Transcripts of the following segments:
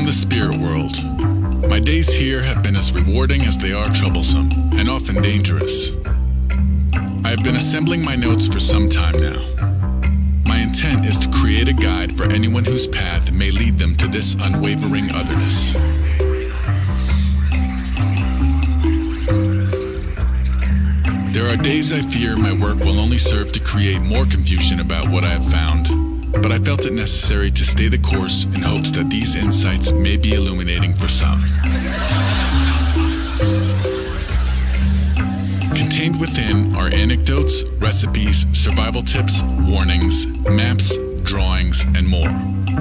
from the spirit world. My days here have been as rewarding as they are troublesome, and often dangerous. I have been assembling my notes for some time now. My intent is to create a guide for anyone whose path may lead them to this unwavering otherness. There are days I fear my work will only serve to create more confusion about what I have found, but I felt it necessary to stay the course in hopes that these insights may be illuminating for some. Contained within are anecdotes, recipes, survival tips, warnings, maps, drawings, and more,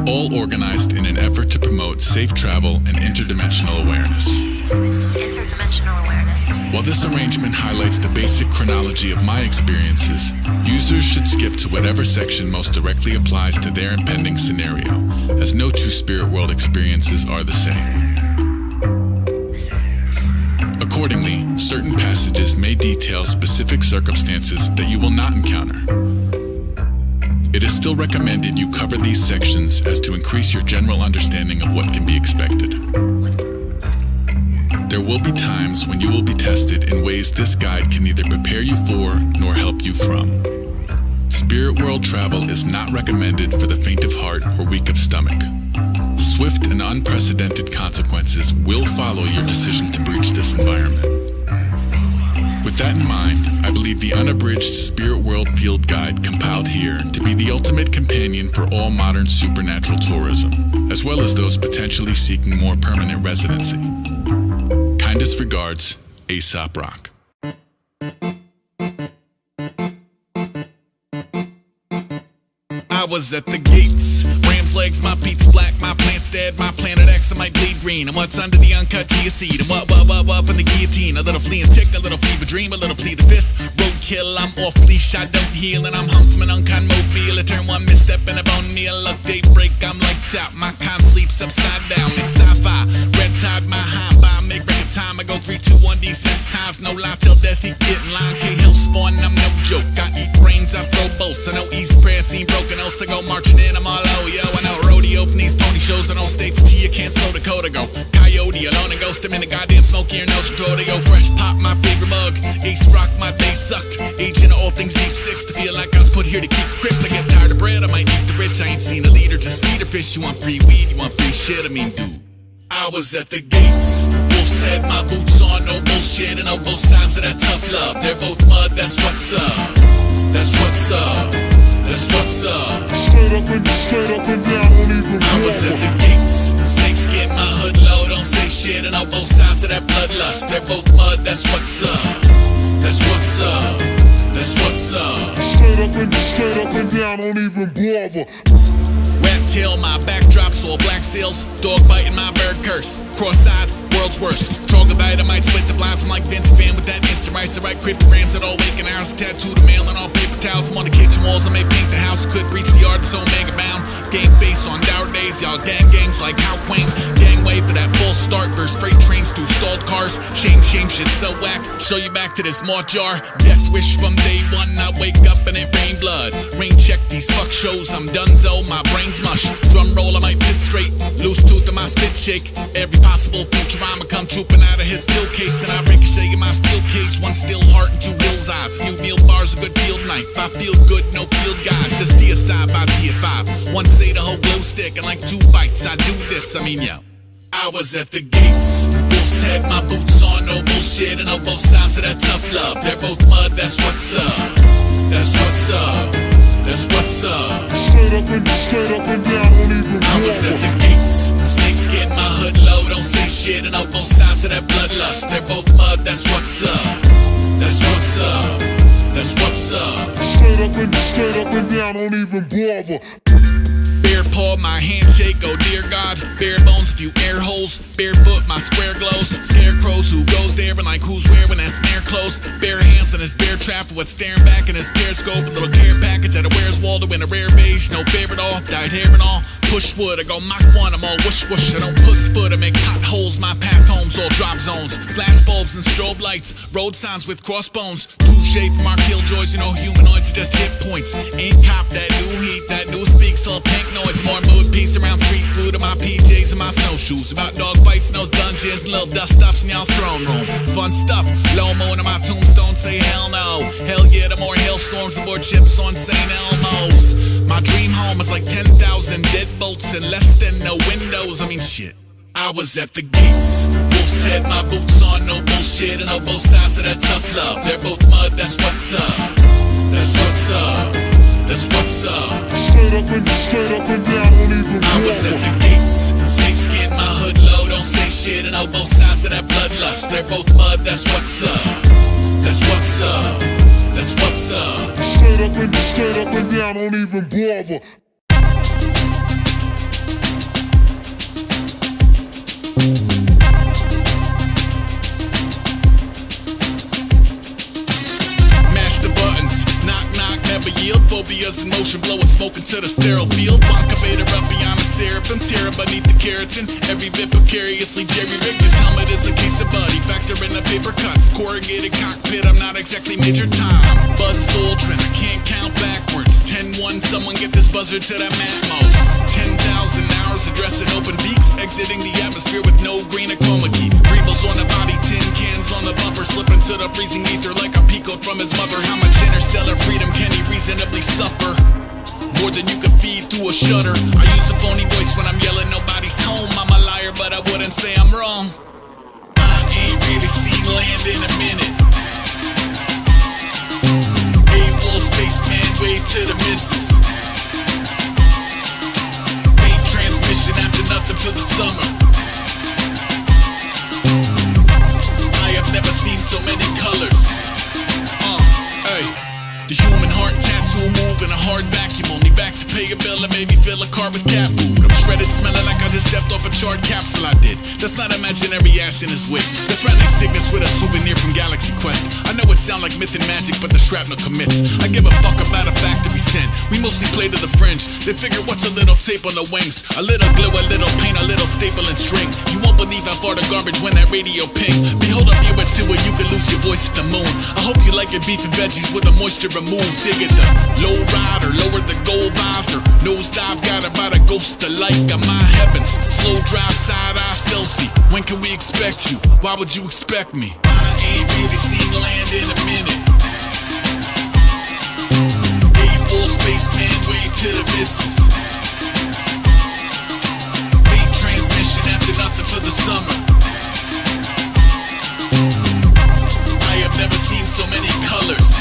all organized in an effort to promote safe travel and interdimensional awareness. Interdimensional awareness. While this arrangement highlights the basic chronology of my experiences, users should skip to whatever section most directly applies to their impending scenario, as no two spirit world experiences are the same. Accordingly, certain passages may detail specific circumstances that you will not encounter. It is still recommended you cover these sections as to increase your general understanding of what can be expected. There will be times when you will be tested in ways this guide can neither prepare you for nor help you from. Spirit world travel is not recommended for the faint of heart or weak of stomach. Swift and unprecedented consequences will follow your decision to breach this environment. With that in mind, I believe the unabridged Spirit World Field Guide compiled here to be the ultimate companion for all modern supernatural tourism, as well as those potentially seeking more permanent residency. Kindest regards, Aesop Rock. I was at the gates, ram's legs, my beats black, my plant's dead, my planet X, I might bleed green. And what's under the uncut chia seed? And what from the guillotine? A little flea and tick, a little fever dream, a little plea the fifth. Roadkill, I'm off leash, I don't heal, and I'm hung from an unkind mobile. I turn one misstep and a bone meal. Look, daybreak, I'm lights out, my con sleeps upside down. It's sci-fi, red tide, my hind by, make record time. I go 3, 2, 1, D-sense times, no lie till death, he getting line. K-Hill spawn, I'm no joke. I eat brains, I throw bolts. I know easy prayer, seen broken oaths. I go marching in, I'm all low, yo. I know rodeo from these pony shows. I don't stay for tea, I can't slow the code. I go coyote, alone and ghost. I'm in the goddamn smoke here, no throat. I go fresh pop, my favorite mug. Ace rock, my base sucked. Agent of all things deep six. To feel like I was put here to keep the crypt. I get tired of bread, I might eat the rich. I ain't seen a leader, just feed a fish. You want free weed, you want free shit, I mean dude. I was at the gates, wolf's head, my boots on, no bullshit. And on both sides of that tough love, they're both mud, that's what's up. That's what's up. That's what's up. Straight up and down, don't even I was at the gates, snakeskin, my hood low, don't say shit. And on both sides of that bloodlust, they're both mud, that's what's up. That's what's up. That's what's up. Straight up and down, don't even bother. Rat tail, my backdrops, all black sails. Dog biting, my bird curse. Cross-eyed, world's worst. Troglodyte, I might split the blinds. I'm like Vince Van with that instant rice. I write cryptograms at all waking hours. Tattoo the mail on all paper towels. I'm on the kitchen walls, I may paint the house. Could reach the yard, so mega bound. Game face on dour days, y'all gangs like How Queen. Gangway for that false start. Verse freight trains through stalled cars. Shame, shit, so whack. Show you back to this malt jar. Death wish from day one. I wake up and it rain blood. Rain check these fuck shows, I'm donezo. My brain's mush. Drum roll, I might piss straight. Loose tooth in my spit shake. Every possible Futurama come trooping out of his pill case. And I ricochet in my steel cage. One still heart and two hills eyes. Few meal bars, a good field knife. I feel good, no field guide. Just deicide by D5. One say the whole glow stick and like 2 bites. I do this, I mean yo. I was at the gates, wolf's head, my boots on, no bullshit. And on both sides of that tough love, they're both mud, that's what's up. That's what's up. That's what's up. Straight up and down, don't even bother. I was at the gates, snakeskin, my hood low, don't say shit. And on both sides of that bloodlust, they're both mud, that's what's up. That's what's up. That's what's up. Straight up and down, don't even bother. Bare paw, my handshake, oh dear God. Bare bones, few air holes. Barefoot, my square glows. Scarecrows, who goes there and like who's where when that snare close. Bare hands on his bear trap, what's staring back in his periscope. A little care package at a Where's Waldo in a rare beige. No fair at all, dyed hair and all. Push wood, I go Mach 1, I'm all whoosh whoosh. I don't puss foot, I make potholes. My path homes, all drop zones. Flash bulbs and strobe lights. Road signs with crossbones. Touche from our killjoys, you know humanoids are just hit points. Ain't cop that new heat, that new speak, so pink noise. More mood, peace around street food. And my PJs days in my snowshoes. About dog fights in those dungeons, little dust ups in y'all's throne room. It's fun stuff. Low-mo into my tombstone, say hell no. Hell yeah, the more hailstorms, the more chips on St. Elmo's. My dream home is like 10,000 deadbolts and less than no windows. I mean shit, I was at the gates. Wolf's head, my boots on, no bullshit. And on both sides of that tough love, they're both mud, that's what's up. That's what's up. That's what's up. Straight up and down, don't even I was at bother. the gates, snakeskin, my hood low, don't say shit. And on both sides of that bloodlust, they're both mud, that's what's up. That's what's up. That's what's up. Straight up and down, don't even bother. Mash the buttons, knock knock, never yield. Phobias in motion, blowing smoke into the sterile field. Vodka Vader up beyond the seraphim, terror beneath the keratin. Every bit precariously jerry-rigged. This helmet is a case of buddy. Factor in the paper cuts, corrugated cockpit. I'm not exactly Major Tom. Buzz Aldrin, I can't count backwards. 10-1, someone get this buzzer to the Matmos. 10,000 hours addressing open beaks, exiting the atmosphere with no green or chroma key. Rebels on the body, tin cans on the bumper, slipping to the freezing ether like a peacoat from his mother. How much interstellar freedom can he reasonably suffer? More than you can feed through a shutter. I use a phony voice when I'm yelling nobody's home. I'm a liar, but I wouldn't say I'm wrong. I ain't really seen land in a minute. A-Wolf spaceman, wave to the missus. Main transmission after nothing for the summer. I have never seen so many colors. Hey. The human heart tattoo move in a hard vacuum. Only back to pay a bill and maybe fill a car with cat food. I'm shredded, smelling like I just stepped off a charred capsule. I did. That's not imaginary ash in his wig. That's Rannick Cygnus with a souvenir from Galaxy Quest. I know it sound like myth and magic, but the shrapnel commits. I give a fuck about a factory scent. We mostly play to the fringe. They figure what's a little tape on the wings? A little glue, a little paint, a little staple and string. You won't believe how far the garbage when that radio ping. Behold a view or two where you can lose your voice at the moon. I hope you like your beef and veggies with the moisture removed. Dig at the low rider, lower the gold visor. Nosedive got about a ghost of light. Got my heavens, slow drive, side eye, stealthy. When can we expect you? Why would you expect me? I ain't really seen land in a minute. A-Wolf spaceman, wave to the missus. Main transmission after nothing for the summer. I have never seen so many colors.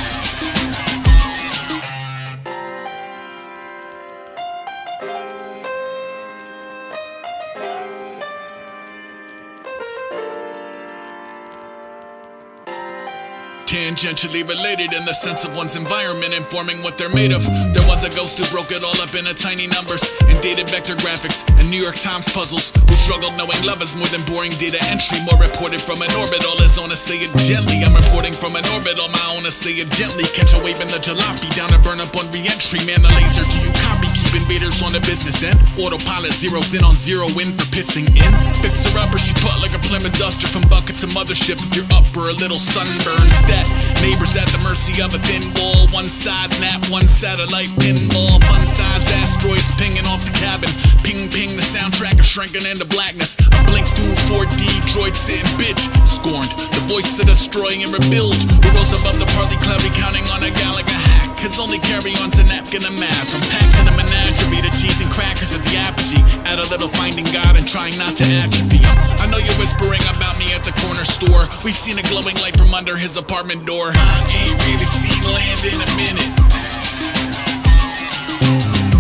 Tangentially related in the sense of one's environment informing what they're made of. There was a ghost who broke it all up into tiny numbers and dated vector graphics and New York Times puzzles, who struggled knowing love is more than boring data entry. More reported from an orbit, all is on to say it gently. I'm reporting from an orbit, all my own to say it gently. Catch a wave in the jalopy, down to burn up on re-entry. Man, the laser, do you copy? Keep invaders on the business end. Autopilot zeroes in on zero in for pissing in. Fix her up or she put like a Plymouth Duster from bucket to mothership. If you're up for a little sunburn stat, neighbors at the mercy of a thin wall. One side nap, one satellite pinball. Fun-sized asteroids pinging off the cabin. Ping ping, the soundtrack is shrinking into blackness. I blink through 4D, droid sitting bitch. Scorned, the voice of destroying and rebuild. Who goes above the partly cloudy counting on a Gallagher hack. His only carry-on's a napkin of math. From packed in a menagerie to cheese and crackers at the apogee. Add a little finding God and trying not to atrophy him. I know you're whispering about me at the corner store. We've seen a glowing light from under his apartment door. I ain't really seen land in a minute.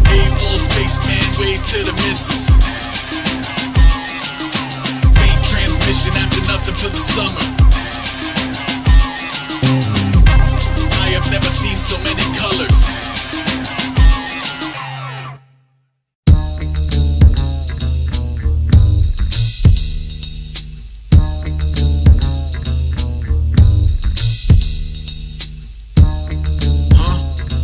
A-Wolf spaceman, wave to the missus. Main transmission after nothing for the summer. I have never seen so many colors.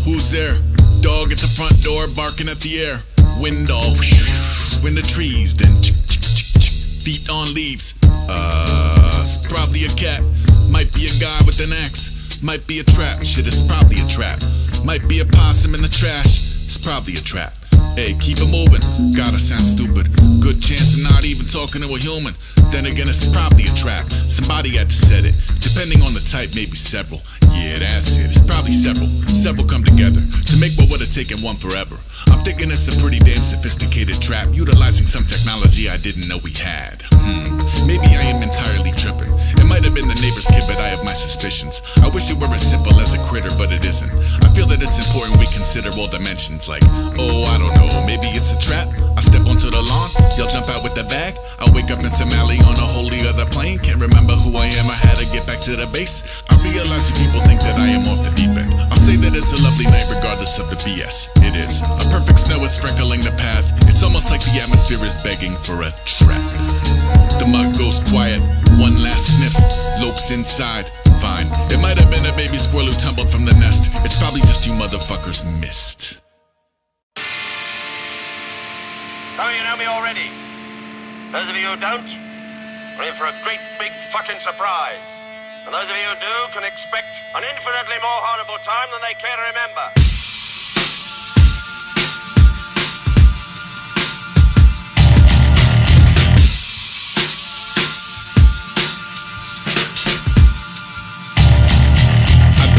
Who's there? Dog at the front door barking at the air. Wind all in the trees, then feet on leaves. It's probably a cat. Might be a guy with an axe. Might be a trap. Shit, it's probably a trap. Might be a possum in the trash. It's probably a trap. Hey, keep it moving. Gotta sound stupid. Good chance I'm not into a human. Then again, it's probably a trap. Somebody had to set it. Depending on the type, maybe several. Yeah, that's it. It's probably several. Several come together to make what would have taken one forever. I'm thinking it's a pretty damn sophisticated trap, utilizing some technology I didn't know we had. Maybe I am entirely tripping. It might have been the neighbor's kid, but I have my suspicions. I wish it were as simple as a critter, but it isn't. I feel that it's important we consider all dimensions, like, oh, I don't know, maybe it's a trap. I step onto the lawn, you'll jump out with the bag. I'll wake up in some alley on a wholly other plane. Can't remember who I am, I had to get back to the base. I realize you people think that I am off the deep end. I'll say that it's a lovely night regardless of the BS. It is. A perfect snow is sprinkling the path. It's almost like the atmosphere is begging for a trap. The mud goes quiet, one last sniff, lopes inside. Fine, it might have been a baby squirrel who tumbled from the nest. It's probably just you motherfuckers missed. So you know me already. Those of you who don't, are in for a great big fucking surprise. And those of you who do can expect an infinitely more horrible time than they care to remember.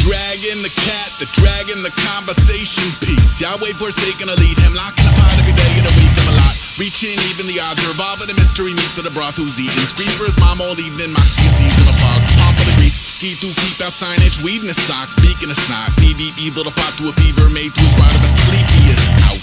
Dragging the cat, the dragon, the conversation piece. Yahweh forsaken to lead him, locking the pot every day of the week. I'm a lot, reaching even the odds, revolving the mystery meat to the broth who's eating. Scream for his mom all evening, moxie a season of fog, pomp of the grease. Ski through, keep out signage, weed in his sock, beacon of snot. Knee deep evil to pop to a fever, made to his ride of a sleepy is out.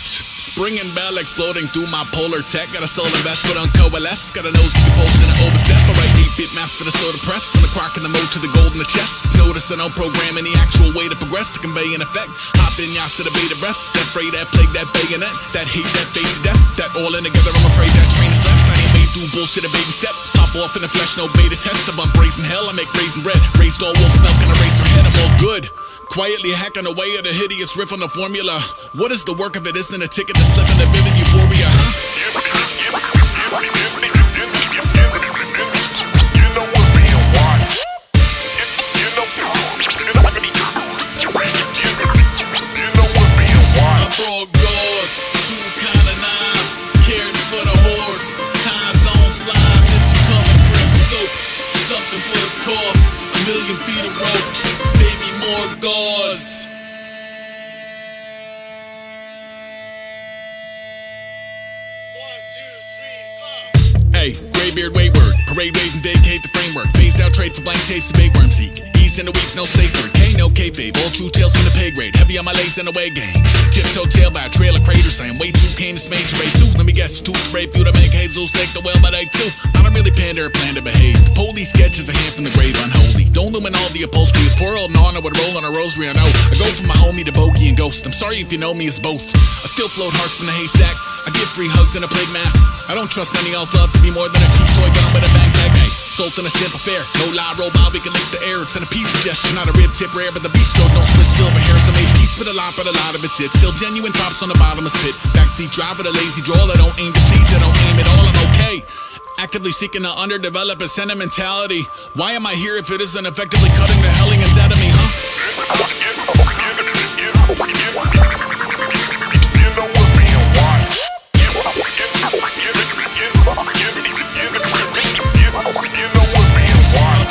Spring and bell exploding through my polar tech. Got a soul investment on coalesce. Got a nosy compulsion to overstep. Alright, 8-bit maps for the soda press. From the crock in the mode to the gold in the chest. Notice I don't program any actual way to progress to convey an effect. Hop in, yachts to the beta breath. That fray, that plague, that bayonet. That hate, that base of death. That all in together, I'm afraid that train is left. I ain't made through bullshit, a baby step. Pop off in the flesh, no beta test. I bump raising hell, I make raisin bread. Raised all wolf milk and erase her head, I'm all good. Quietly hacking away at a hideous riff on the formula. What is the work if it isn't a ticket to slip into vivid euphoria, huh? A broad gauze, two kind of knives, carrots for the horse, time zone flies. If you come and bring soap, something for the cough, a million feet of rope, maybe more gauze. Hey, graybeard wayward, parade wave and vacate the framework. Phased out trade for blank tapes to bait worm seek. East in the weeks, no safe word. K, no kayfabe, all true tales from the pay grade. Heavy on my lace and away game. Tiptoe tail by a trail of craters. I am way too keen to smage ray too. Let me guess, tooth brave few to make Jesus take the whale, but I too. I don't really pander or plan to behave. The police sketch is a hand from the grave unholy. Don't lumen all the upholstery is poor old Nana would roll on a rosary. I know I go from my homie to bogey and ghost. I'm sorry if you know me as both. I still float hearts from the haystack. I give free hugs and a plague mask. I don't trust any else love to be more than a cheap toy gun with a bang tag. Hey, sold in a simple fare. No lie, robot, we can lick the air. It's an appease gesture, not a rib tip rare. But the beast stroke don't split silver hair. So made peace with a lot, but a lot of it's it. Still genuine pops on the bottomless pit. Backseat driver, the lazy drawl. I don't aim to please, I don't aim at all. I'm okay. Actively seeking to underdevelop a sentimentality. Why am I here if it isn't effectively cutting the hellions out of me, huh?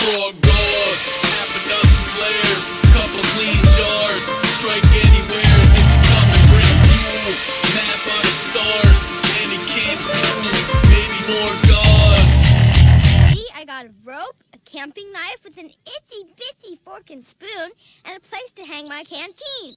Broad gauze, half a dozen flares, couple clean jars, strike anywhere if you come and bring fuel. Map on the stars, any camp food, maybe more gauze. See, I got a rope, a camping knife with an itsy-bitsy fork and spoon, and a place to hang my canteen.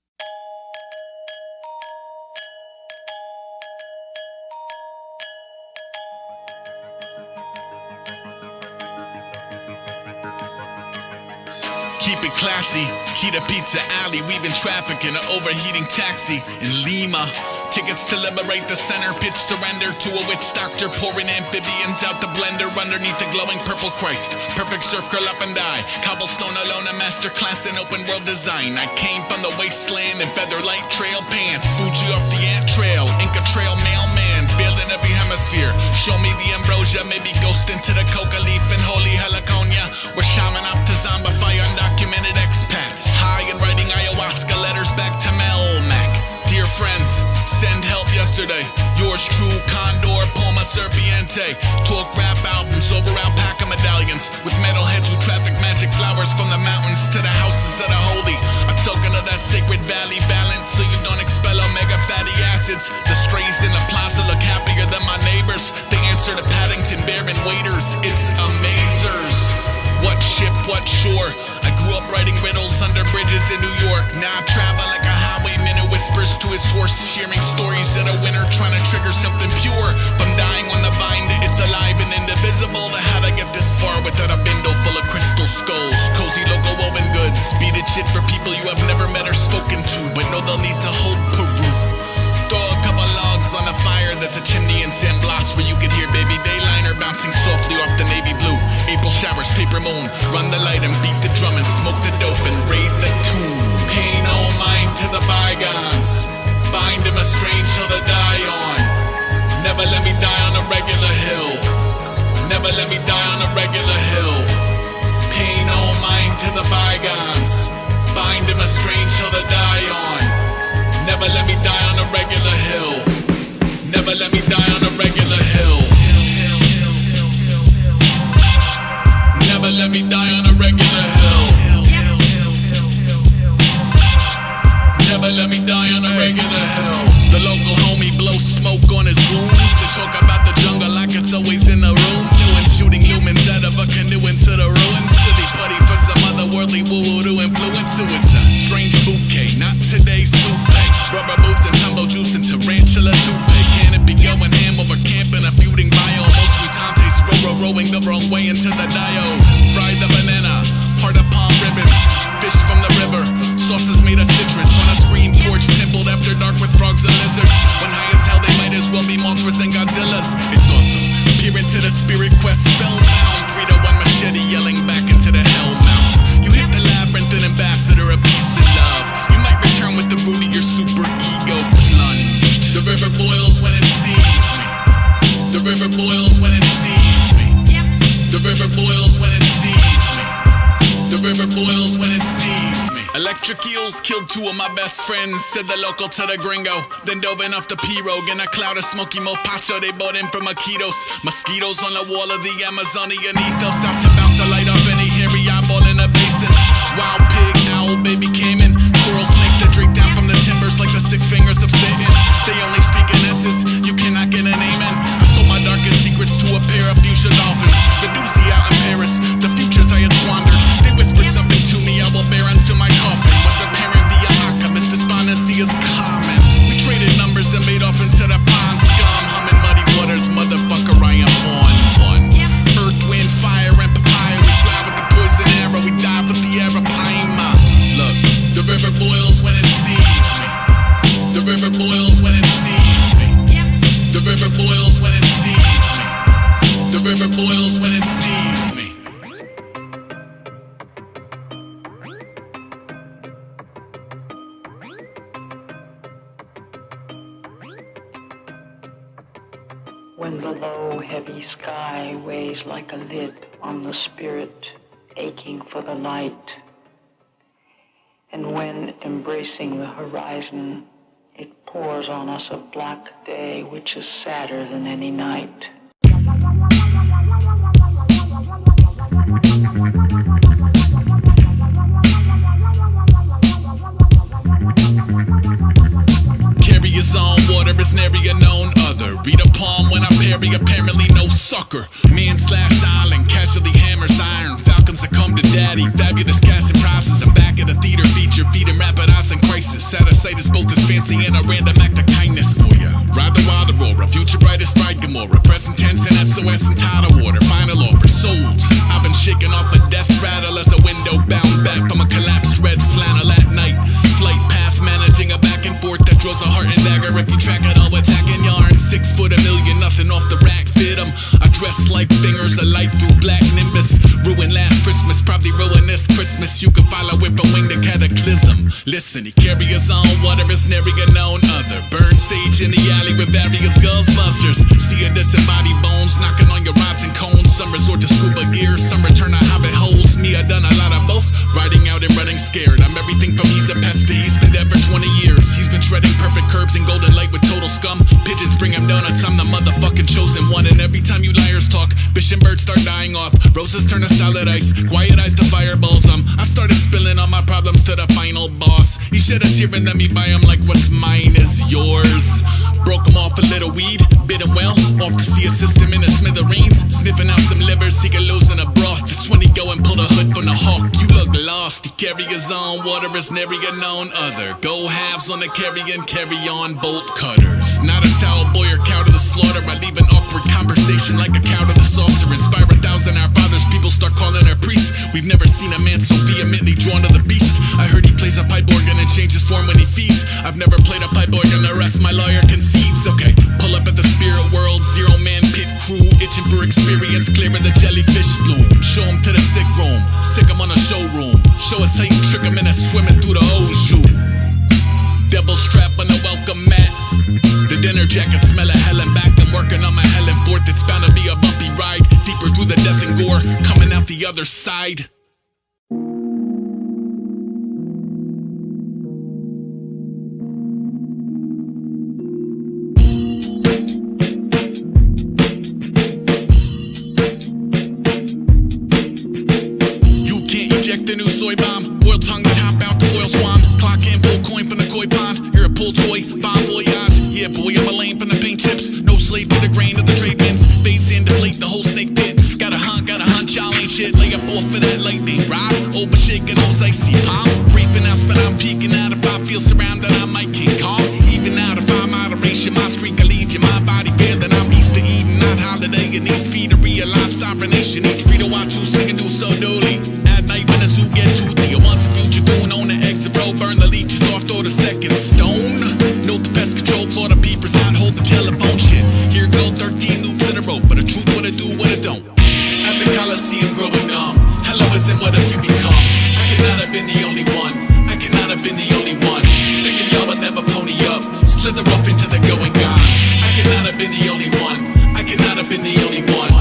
Keep it classy, Kita Pizza Alley, weaving traffic in an overheating taxi in Lima. Tickets to liberate the center, pitch surrender to a witch doctor, pouring amphibians out the blender underneath the glowing purple Christ. Perfect surf, curl up and die. Cobblestone alone, a master class in open world design. I came from the wasteland in featherlight trail pants. Fuji off the ant trail, Inca trail mailman, failing every hemisphere. Show me the ambrosia, maybe ghost into the coca leaf in holy heliconia. We're shaman up to zombify undocumented expats. High and writing ayahuasca letters back to Melmac. Dear friends, send help yesterday. Yours true, Condor, Puma, Serpiente. forte. Talk rap albums over alpaca medallions, with metalheads who traffic magic flowers from the mountains to the houses that are holy. A token of that sacred valley balance, so you don't expel omega fatty acids. The strays in the plaza look happier than my neighbors. They answer to Paddington bearing waiters. It's amazers. What ship, what shore? I grew up writing riddles under bridges in New York. Now I travel like a highwayman who whispers to his horse, sharing stories at a winter, trying to trigger something pure. From dying on the vine to it's alive and indivisible, to how to get this far without a bindle full of crystal skulls. Cozy logo woven goods, beaded shit for people you have never met or spoken to, but know they'll need to hold Peru. Throw a couple logs on the fire, there's a chimney in San Blas where you could hear baby dayliner bouncing softly off the navy blue. April showers, paper moon, run the light and beat the drum and smoke the dope and raid the tomb. Pay no mind to the bygones, find him a strange hill to die on. Never let me die on a regular hill, never let me die on a regular hill. Pay no mind to the bygones, find him a strange hill to die on. Never let me die on a regular hill, never let me die on a regular hill. Never let me die on a regular hill. Never let me die on a regular hill. The local homie blows smoke on his wounds and talk about the jungle like it's always in the room. New and shooting lumens out of a canoe into the ruins. Silly putty for some otherworldly woo-woo to influence. So it's a strange bouquet, not today's soup. Rubber boots and tumble juice and tarantula toupee. Can it be going ham over camp in a feuding bio? Most mutantes rowing the wrong way into the diode. Fry the banana, heart of palm ribbons. Fish from the river, sauces made of citrus. On a screen porch pimpled after dark with frogs and lizards. When high as hell they might as well be Mothras and Godzillas. It's awesome, peer into the spirit quest spellbound. 3 to 1 machete yelling back into the hell mouth. You hit the labyrinth, an ambassador of peace and love. You might return with the root of your super ego plunged. The river boils when it sees me. The river boils when it sees me. The river boils when it sees me. The river boils when it sees me. Electric eels killed 2 of my best friends, said the local to the gringo. Then dove in off the pirogue in a cloud of smoky mopacho they bought in from Iquitos. Mosquitoes on the wall of the Amazonian ethos, out to bounce a light off any hairy eyeball in a basin. Wild pig, owl, baby caiman, coral snakes that drink down from the timbers like the 6 fingers of Satan. They only speak in S's, you cannot get a name in. I told my darkest secrets to a pair of fuchsia dolphins. The doozy out in Paris, the futures I had squandered. They whispered something to me, I will bear unto my coffin. What's apparent via alchemist, despondency is common. We traded numbers and made off into the pond scum. Humming muddy waters, motherfucker, I am on one. Earth, wind, fire, and papaya. We fly with the poison arrow, we dive with the arapaima. Look, the river boils when it sees me. The river boils when it sees me. The river boils when it sees me. The river boils when it sees me. When the low, heavy sky weighs like a lid on the spirit, aching for the light, and when, embracing the horizon, it pours on us a black day which is sadder than any night. Carry his own water is nary a known other. Read a palm when I parry, apparently no sucker. Man/island, casualty hammers iron. Falcons that come to daddy, fabulous cash and prizes. I'm back at a theater feature, feeding rapid eyes in crisis. Out of sight is both as fancy and a random act of kindness for ya. Ride the wild aurora, future brightest bright Gamora. Present tense and SOS and tidal water. Final offer sold. I've been shaking off a death rattle as a window bound back from a collapsed red flannel at night. Flight path managing a back and forth that draws a heart and dagger. If you track it all, attacking yarn. 6 foot a million, nothing off the rack fit 'em. I dress like fingers, a light through black nimbus. Ruined last Christmas, probably ruin this Christmas. You can follow it from wing to cataclysm. Listen, he carry his own water, is nary a known other. Burn sage in the alley with various ghostbusters. See a disembodied bones knocking on your rods and cones. Some resort to scuba gear, some return to hobbit holes. Me, I done a lot of both, riding out and running scared. I'm everything from he's a pest to he's been dead for 20 years. He's been treading perfect curbs in golden light with total scum. Pigeons bring him donuts, I'm the motherfucking chosen one. And every time you off. Roses turn to solid ice, quiet eyes to fireballs. I started spilling all my problems to the final boss. He shed a tear and let me buy him like what's mine is yours. Broke him off a little weed, bit him well, off to see a system in the smithereens. Sniffing out some livers, he could lose in a broth. That's when he go and pull the hood from the hawk. You look lost, he carry his own water is nary a known other. Go halves on the carry on bolt cutters. Not a towel boy or cow to the slaughter. I leave an awkward conversation like a cow to the saucer. Inspire 1,000 our fathers, people start calling her priest. We've never seen a man so vehemently drawn to the beast. I heard he plays a pipe organ and changes form when he feeds. I've never played a pipe organ, the rest my lawyer concedes. Okay, pull up at the spirit world, zero man pit crew, itching for experience, clearing the jellyfish bloom. Show him to the sick room, sick him on a showroom. Show us how you trick him in a swimming through the Oju. Devil's trap on the welcome mat. The dinner jacket smell of hell and back. I'm working on my hell and forth. It's bound to be a bumpy ride, deeper through the death and gore, coming out the other side. You can't eject the new soy bomb. Boiled tongue that hop out the foil swamp. Clock in, pull coin from the koi pond. You're a pull toy, bomb voyage. Yeah, boy, I'm a lame from the paint chips. No slave to the grain of the trade winds. Phase in, deflate the whole snake pit. Got a hunch, y'all ain't shit. Lay up off for that lightning rod. Over shaking those icy palms. Briefing out, but I'm peeking out. If I feel surrounded, I might King Kong. Even out if I'm moderation, my streak of legion. My body failing, I'm Easter Eden, not holiday. And these feet to realize sovereign nation. Each Frito I two singing do so dooley. At night when the zoo get toothy. Once a future goon on the exit row. Burn the leeches off, throw the second stone. Note the pest control, claw the peepers out, hold the telephone shit. Here go 13 loops in a row. But the truth, what it do, what it don't. At the Coliseum growing numb. Hello isn't what have you become. I cannot have been the only one. I cannot have been the only one. Thinking y'all would never pony up. Slither off into the going God. I cannot have been the only one. I cannot have been the only one.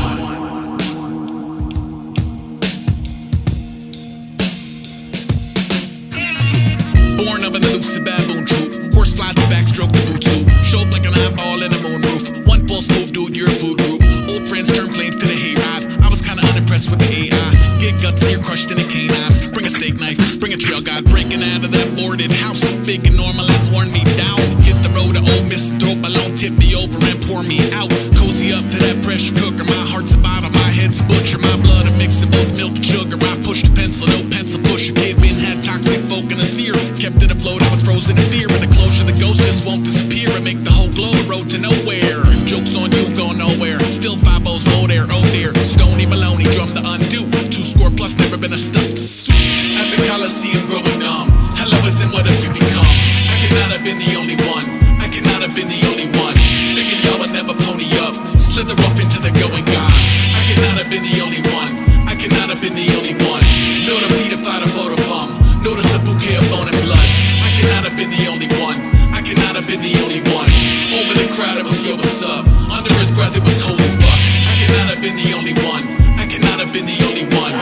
Born of an elusive baboon troop. Horse flies the backstroke the boot soup. Show up like an eyeball in a moon roof. One false move, dude, you're a food group. Old friends turn flames to the hayride. I was kinda unimpressed with the AI. Get guts here crushed in the canines. Bring a steak knife, bring a trail guide. Breaking out of that boarded house. Fake and normal has worn me down. Hit the road to old miss, throw balloon, tip me over and pour me out. Cozy up to that pressure cooker. My heart's a bottom, my head's a butcher. My blood a mix of both milk and sugar. I pushed the pencil, no pencil pusher. Kid been had toxic folk in his fear. Kept it afloat, I was frozen in fear. And the closure, the ghost just won't disappear. And make the whole globe a road to nowhere. Joke's on you, going nowhere. Still 5-0's low there, oh dear. Stony baloney, drum to undo. 2 score plus, never been a stuffed suit. At the Coliseum growing numb. Hello isn't what have you become. I cannot have been the only one. I cannot have been the only one. Thinking y'all would never pony up. Slither off into the going God. I cannot have been the only one. I cannot have been the only one. Know the beat if I'd have photo thumb. Notice a bouquet of bone and blood. I cannot have been the only one. I cannot have been the only one. Over the crowd it was yo what's up. Under his breath it was holy fuck. I cannot have been the only one. I cannot have been the only one.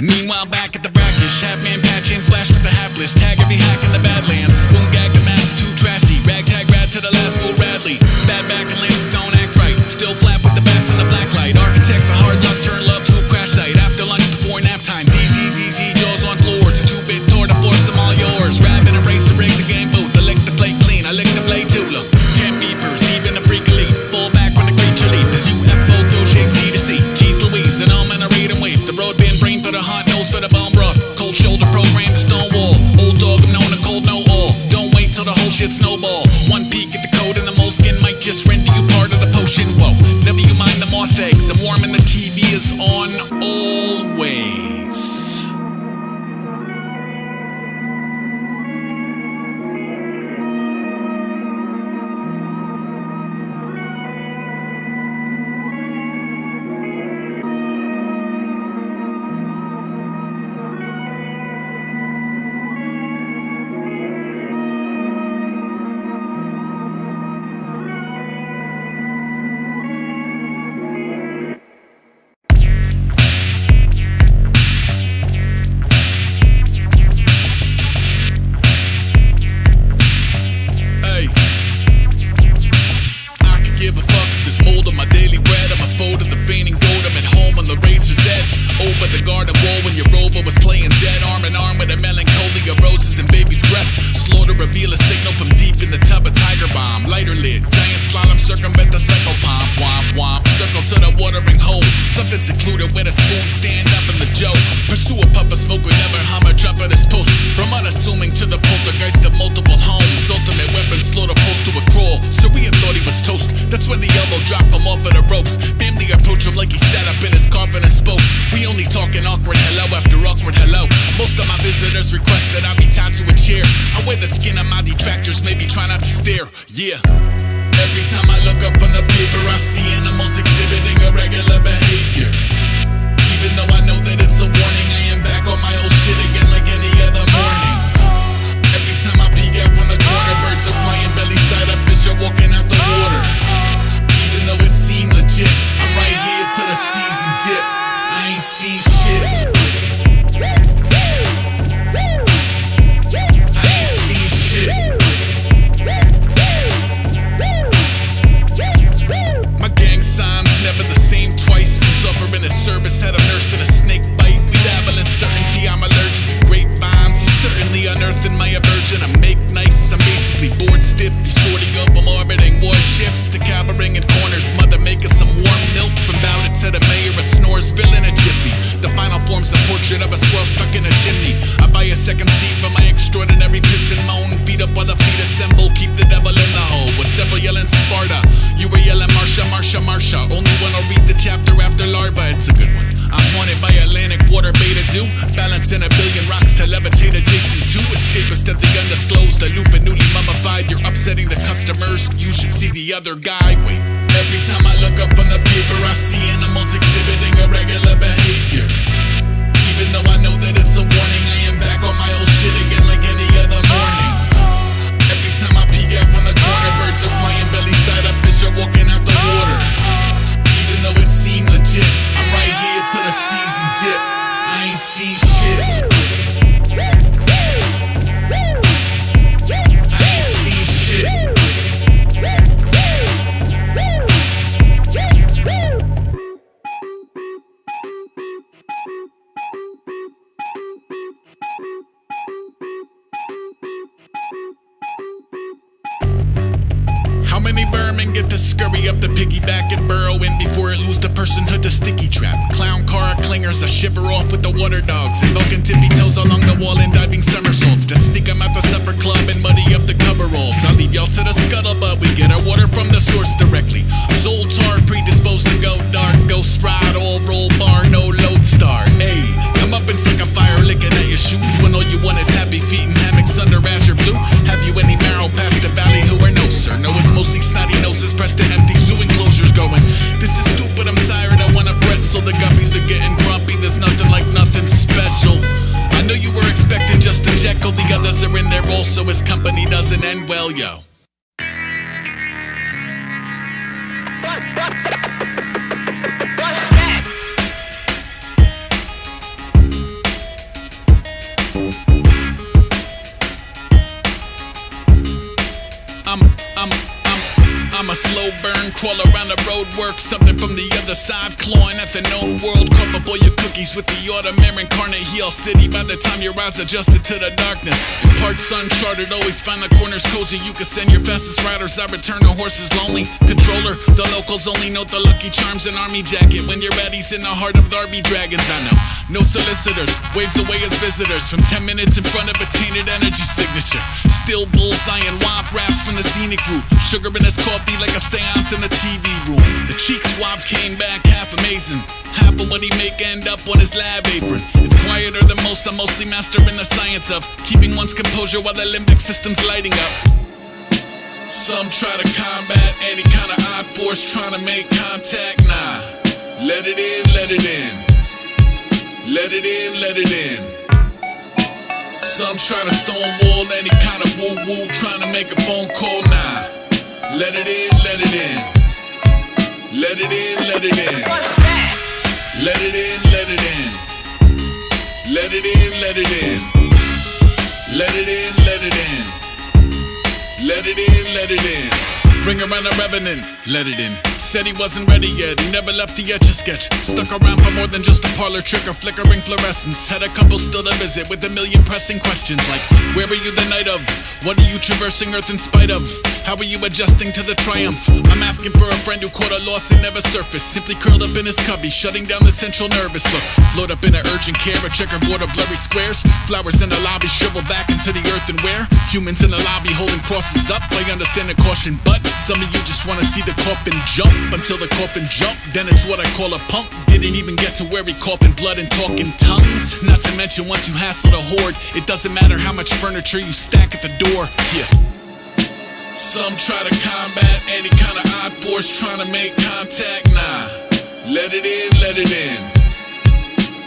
Meanwhile, back at the brackish, hat man patching, splash with the hapless. Tag every hack in the Badlands. Spoon gag the master, too trashy. Ragtag rad to the last bull Radley. Bad back and Lance don't act right. Still flat with the bats in the black light. Architect the hard luck, turn love to a crash site. After lunch, before nap time. ZZZZ, jaws on floors. A 2-bit tour to force them all yours. Rabbit and race to rig the game booth. I lick the plate clean, I lick the blade too. Look, 10 beepers, even a freak elite. Full back when the creature leap. As UFO through shade C to C. Cheese Louise, and I'm in a read and wait. The road been brain for the hunt, nose for the bone broth. Cold shoulder program to Stonewall. smoke would never harm a drop of this post. From unassuming to the poltergeist of multiple homes, ultimate weapon, slow to post to a crawl. So we had thought he was toast. That's when the elbow dropped him off of the ropes. Family approached him like he sat up in his coffin and spoke. We only talking awkward hello after awkward hello. Most of my visitors request that I be tied to a chair. I wear the skin of my detractors, maybe try not to stare. Yeah. Every time I look up on the paper, I see animals exhibiting irregular behavior. Even though I know that it's a warning, I am back on my old shit again like any other morning. Every time I peek out from the corner, birds are flying belly side up, fish are walking out the water. Even though it seemed legit, I'm right here till the season dip. I ain't seen shit. I ain't seen shit. My gang signs never the same twice. Since offering a service, had a nurse and a snake bite. We dabble in certainty, I'm allergic to grapevines. He's certainly unearthing my aversion. I make nice, I'm basically bored stiff. He's sorting up, I'm orbiting warships to cabbering in corners. Mother making some warm milk from Bowder to the mayor of Snoresville in a jiffy. The final form's a portrait of a squirrel stuck in a chimney. I buy a second seat for my extraordinary piss and moan. Feet up while the fleet assemble, keep the devil in the hole. With several yelling Sparta, you were yelling Marsha, Marsha, Marsha. Only one I'll read the chapter after larva, it's a good one. I'm haunted by Atlantic water beta do, balancing a billion rocks to levitate adjacent to. Escapist at the undisclosed, aloof and newly mummified. You're upsetting the customers, you should see the other guy. Wait, every time I look up on the paper, I see animals exhibiting irregular behavior. Even though I know that it's a warning, I am back on my old shit again like any other morning. Every time I peek out from the corner, birds are flying belly side up, fish are walking out the water. Even though it seemed legit, I'm right here till the season dip. I ain't seen shit. I ain't seen shit. How many Burmen get to scurry up the piggyback and burrow in before it lose the personhood to sticky trap? Clown car clingers, I shiver off with the water dogs, invoking tippy toes along the wall and diving somersaults that sneak 'em out the supper club and muddy up the coveralls. I'll leave y'all to the scuttlebutt, we get our water from the source directly. Zoltar predisposed to go dark, ghost ride, all roll bar, no lodestar. Ayy, come up and suck a fire licking at your shoes when all you want is happy feet and hammocks under azure blue. Have you any marrow past the ballyhoo or no sir? No, it's mostly snotty noses pressed to empty zoo enclosures going. This is stupid, I'm tired, I want a pretzel. The guppies are getting grumpy, there's nothing like nothing special. I know you were expecting just a Jekyll, the others are in there also, his company doesn't end well, yo. I'm a slow burn, crawl around the road, work something from the other side, clawing at the known world. Cup up all your cookies with the autumn incarnate heel city. By the time your eyes adjusted to the darkness, parts uncharted, always find the corners cozy. You can send your fastest riders, I return the horses lonely. Controller, the locals only note the Lucky Charms and army jacket. When you're ready's in the heart of Darby Dragons, I know. No solicitors, waves away as visitors from 10 minutes in front of a tainted energy signature. Still bullseye and womp raps from the scenic route. Sugar in his coffee like a seance in the TV room. The cheek swab came back half amazing. Half of what he make end up on his lab apron. It's quieter than most, I'm mostly mastering the science of keeping one's composure while the limbic system's lighting up. Some try to combat any kind of odd force trying to make contact, nah. Let it in, let it in. Let it in, let it in. Some try to stonewall any kind of woo-woo trying to make a phone call, nah. Let it in, let it in. Let it in, let it in. Let it in, let it in. Let it in, let it in. Let it in, let it in. Let it in, let it in. Bring around the revenant, let it in. said he wasn't ready yet. He never left the Etch-a-Sketch. Stuck around for more than just a parlor trick or flickering fluorescence. Had a couple still to visit with a million pressing questions like, where were you the night of? What are you traversing Earth in spite of? How are you adjusting to the triumph? I'm asking for a friend who caught a loss and never surfaced. Simply curled up in his cubby, shutting down the central nervous. Look, float up in an urgent care, a checkerboard of blurry squares. Flowers in the lobby shrivel back into the earth and where? Humans in the lobby holding crosses up. I understand the caution, but some of you just wanna see the coffin jump. Until the coffin jump, then it's what I call a punk. Didn't even get to where he coughing blood and talking tongues. Not to mention once you hassle the horde, it doesn't matter how much furniture you stack at the door. Yeah. Some try to combat any kind of odd force trying to make contact. Nah, let it in, let it in.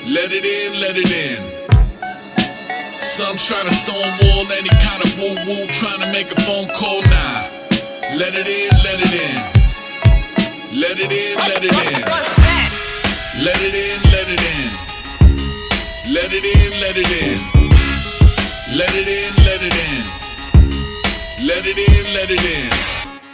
Let it in, let it in. Some try to stonewall any kind of woo-woo trying to make a phone call. Nah, let it in, let it in. Let it in, let it in. Let it in, let it in. Let it in, let it in. Let it in, let it in. Let it in, let it in.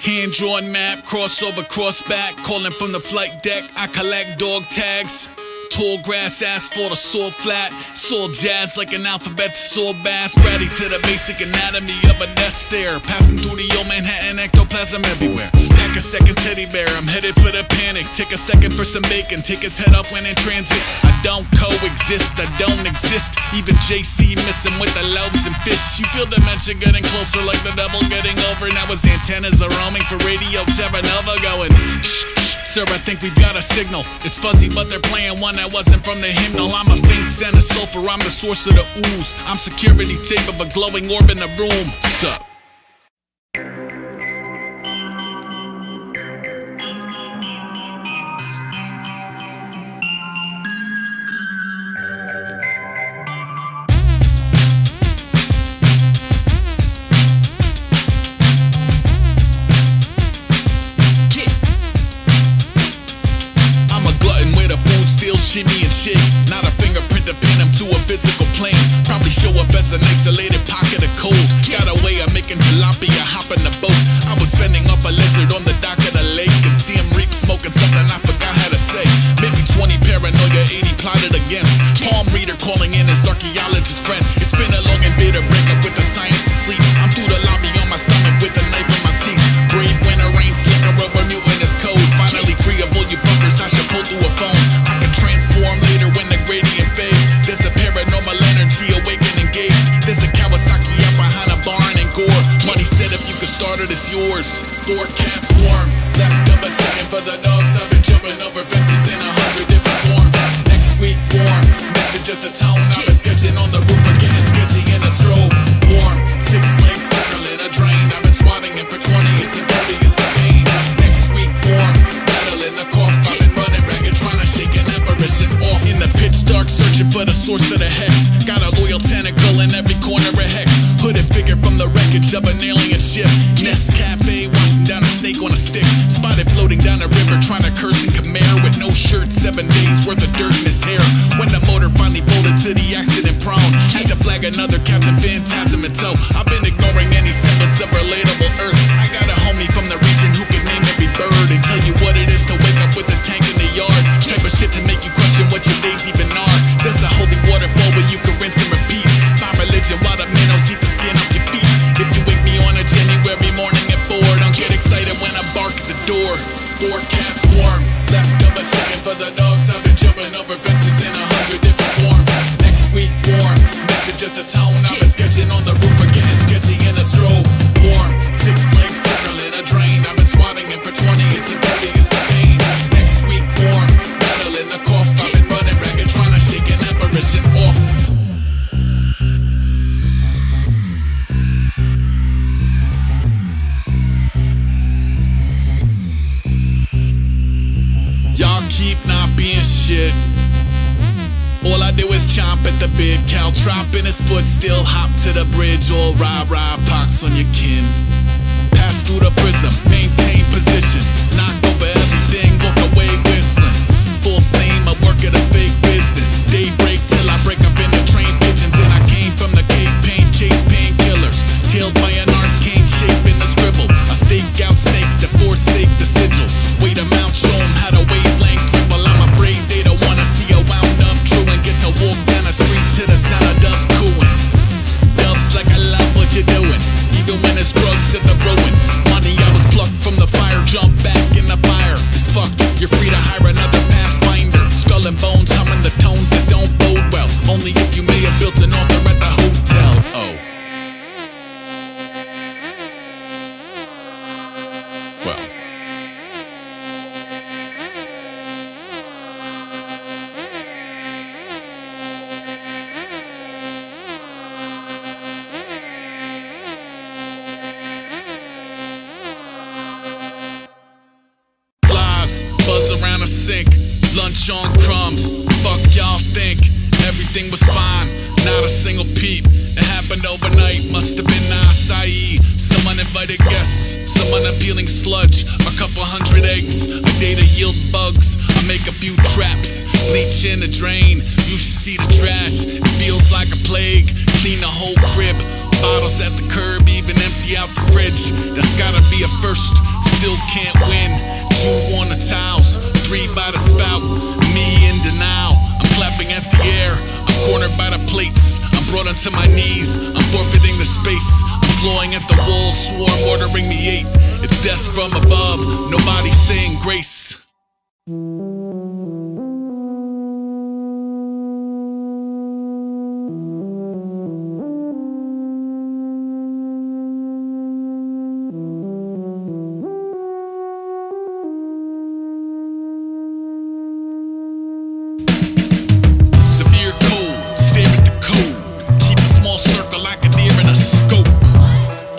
Hand-drawn map, crossover, cross-back. Calling from the flight deck, I collect dog tags. Tall grass, asphalt, or soil flat. Soul jazz like an alphabet to soul bass. Bratty to the basic anatomy of a death stare. Passing through the old Manhattan, ectoplasm everywhere. Pack a second teddy bear, I'm headed for the panic. Take a second for some bacon, take his head off when in transit. I don't coexist, I don't exist. Even JC missing with the loaves and fish. You feel dementia getting closer like the devil getting over. Now his antennas are roaming for radio Terra Nova going, shh, shh, sir, I think we've got a signal. It's fuzzy, but they're playing one that wasn't from the hymnal. I'm a faint scent of sulfur, I'm the source of the ooze. I'm security tape of a glowing orb in the room. Sup? Shimmy and shake, not a fingerprint to pin him to a physical plane. Probably show up as an isolated pocket of cold. Got a way of making tilapia hop in the boat. I was fending off a lizard on the dock of the lake and see him reap smoking something I forgot how to say. Maybe 20 paranoia, 80 plotted against. Palm reader calling in his archaeologist friend. It's been a long and bitter breakup with the science of sleep. I'm through the lobby on my stomach with a knife in my teeth. Brave winter rain, slicker rubber mutinous code. Finally free of all you fuckers, I should pull through a phone. I can transform later when the gradient fades. There's a paranormal energy awaken engaged. There's a Kawasaki out behind a barn and gore. Money said if you could start it, it's yours. Forecast warm, leftover chicken for the dogs. I've been jumping over fences in 100 different forms. Next week warm, message at the town. I've been sketching on the roof again, sketchy in a strobe. Warm, 6 legs circling a drain. I've been swatting it for 20, it's impervious to pain. Next week warm, metal in the cough. I've been running ragged trying to shake an apparition off. In the pitch dark searching for the source of the hex. Got a loyal tentacle in every corner of heck. Hooded figure from the wreckage of an alien ship. Nest Cafe washing down a snake on a stick. Spotted floating down a river trying to curse in Khmer with no shirt. 7 days worth of dirt in his hair. When the motor finally folded to the accident prone, had to flag another Captain Phantasm in tow. I've been ignoring any semblance of relatable earth. I got a homie from the region who can name every bird and tell you what it is to wake up with a tank in the yard. Type of shit to make you question what your days even are. There's a holy waterfall where you can rinse and repeat. Find religion while the minnows eat the skin off your feet. If you wake me on a January morning at 4, don't get excited when I bark at the door. Forecast warm, leftover chicken for the dogs. I've been jumping over fences in 100 different forms. Next week warm, message at the town. I've been sketching on the roof again, sketchy in a strobe. Warm, 6 legs circling a drain. I've been swatting it for 20, it's impervious to pain. Next week warm, metal in the cough. I've been running ragged trying to shake an apparition off. Y'all keep not being shit. All I do is chomp at the bit. Cal dropping his foot, still hop to the bridge. All rah-rah, pox on your kin. Pass through the prism, maintain position. Knock over everything, walk away whistling. Full steam, I work at a fake business. Daybreak till I break up in the train pigeons. And I came from the cave pain, chase painkillers. Tailed by an arcane shape in the scribble. I stake out snakes that forsake the sigil. Wait a mount not a single peep. It happened overnight, must have been acai. Some uninvited guests, some unappealing sludge. A couple hundred eggs, a day to yield bugs. I make a few traps, bleach in the drain. You should see the trash, it feels like a plague. Clean the whole crib, bottles at the curb, even empty out the fridge. That's gotta be a first, still can't win. 2 on the towels, 3 by the spout. Me in denial, I'm clapping at the air. I'm cornered by the plates, I'm brought onto my knees. I'm forfeiting the space, I'm clawing at the walls. Swarm ordering me 8, it's death from above. Nobody saying grace. Severe cold, stare at the code. Keep a small circle like a deer in a scope.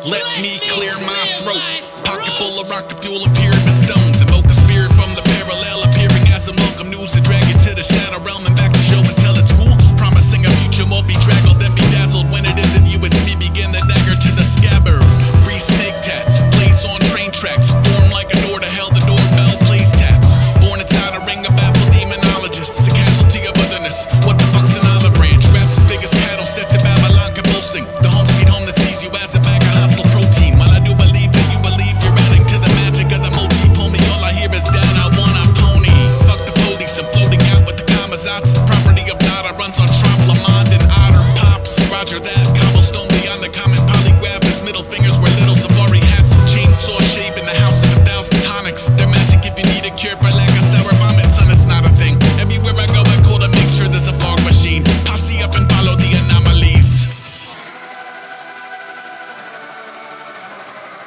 Let me clear my throat. Pocket full of rocket fuel and pyramid stones. Invoke a spirit from the parallel, appearing as some welcome news to drag you to the shadow realm and back to show and tell it's cool. Promising a future more bedraggled and bedazzled. When it isn't you, it's me. Begin the dagger to the scabbard. Breeze snake tats, blaze on train tracks. Form like a door to hell, the doorbell plays taps. Born inside a ring of baffled demonologists. A casualty of otherness. What the fuck's an olive branch? Rats as big as cattle set to Babylon convulsing. The home sweet home that sees you as a bag of hostile protein. While I do believe that you believe you're adding to the magic of the motif, homie. All I hear is that I want a pony. Fuck the police, I'm floating out with the commissats. Property of Nada runs on Trompe Le Monde and Otter Pops. Roger that, cobblestone beyond the common polygraph. His middle fingers wear little safari hats. Chainsaw shave in the house of 1,000 tonics. They're magic if you need a cure for lack of sour vomit, son, it's not a thing. Everywhere I go I call to make sure there's a fog machine. Posse up and follow the anomalies.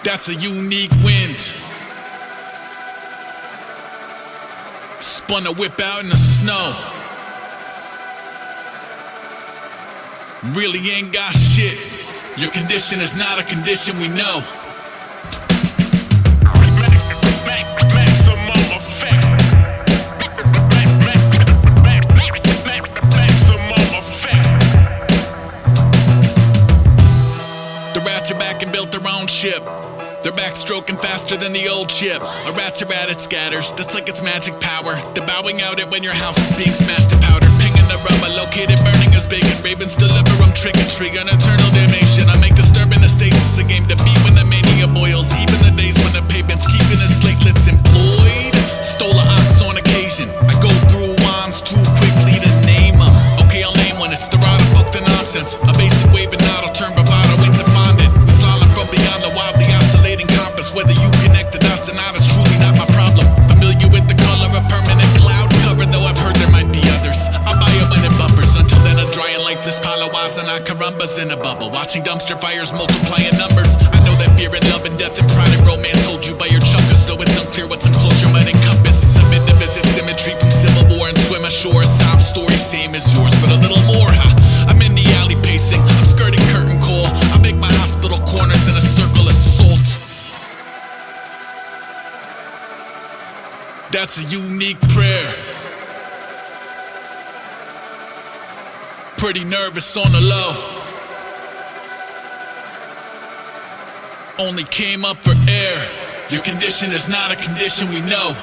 That's a unique wind. Spun a whip out in the snow. Really ain't got shit. Your condition is not a condition we know. Maximum effect. Maximum effect. The rats are back and built their own ship. They're backstroking faster than the old ship. A rat's a rat, it scatters. That's like its magic power. They're bowing out it when your house is being smashed to powder. Pinging the rubber, located, burning as bacon. Ravens deliver them trick or treat. An eternal damnation. I make disturbing the stasis a game to beat when the mania boils. Even the days when the pavement's keeping his platelets employed. Stole an ox on occasion. I go through wands too quickly to name them. Okay, I'll name one. It's the rod of fuck the nonsense. A basic waving nod, I'll turn bravado into fondant. We slalom from beyond the wildly oscillating compass. Whether you connect the dots or not is truly not my problem. Familiar with the color of permanent cloud cover, though I've heard there might be others. I'll buy a winning bumpers. Until then, a dry and lifeless pile of wise and carumbas in a bubble. Watching dumpster fires multiplying numbers. I know that fear and love and death and pride and romance hold you by your chuckers, though it's unclear what some closure might encompass. Submit to visit symmetry from Civil War and swim ashore. Sob story same as yours, but a little more, huh? I'm in the alley pacing, I'm skirting curtain call. I make my hospital corners in a circle of salt. That's a unique prayer. Pretty nervous on the low. Only came up for air. Your condition is not a condition we know.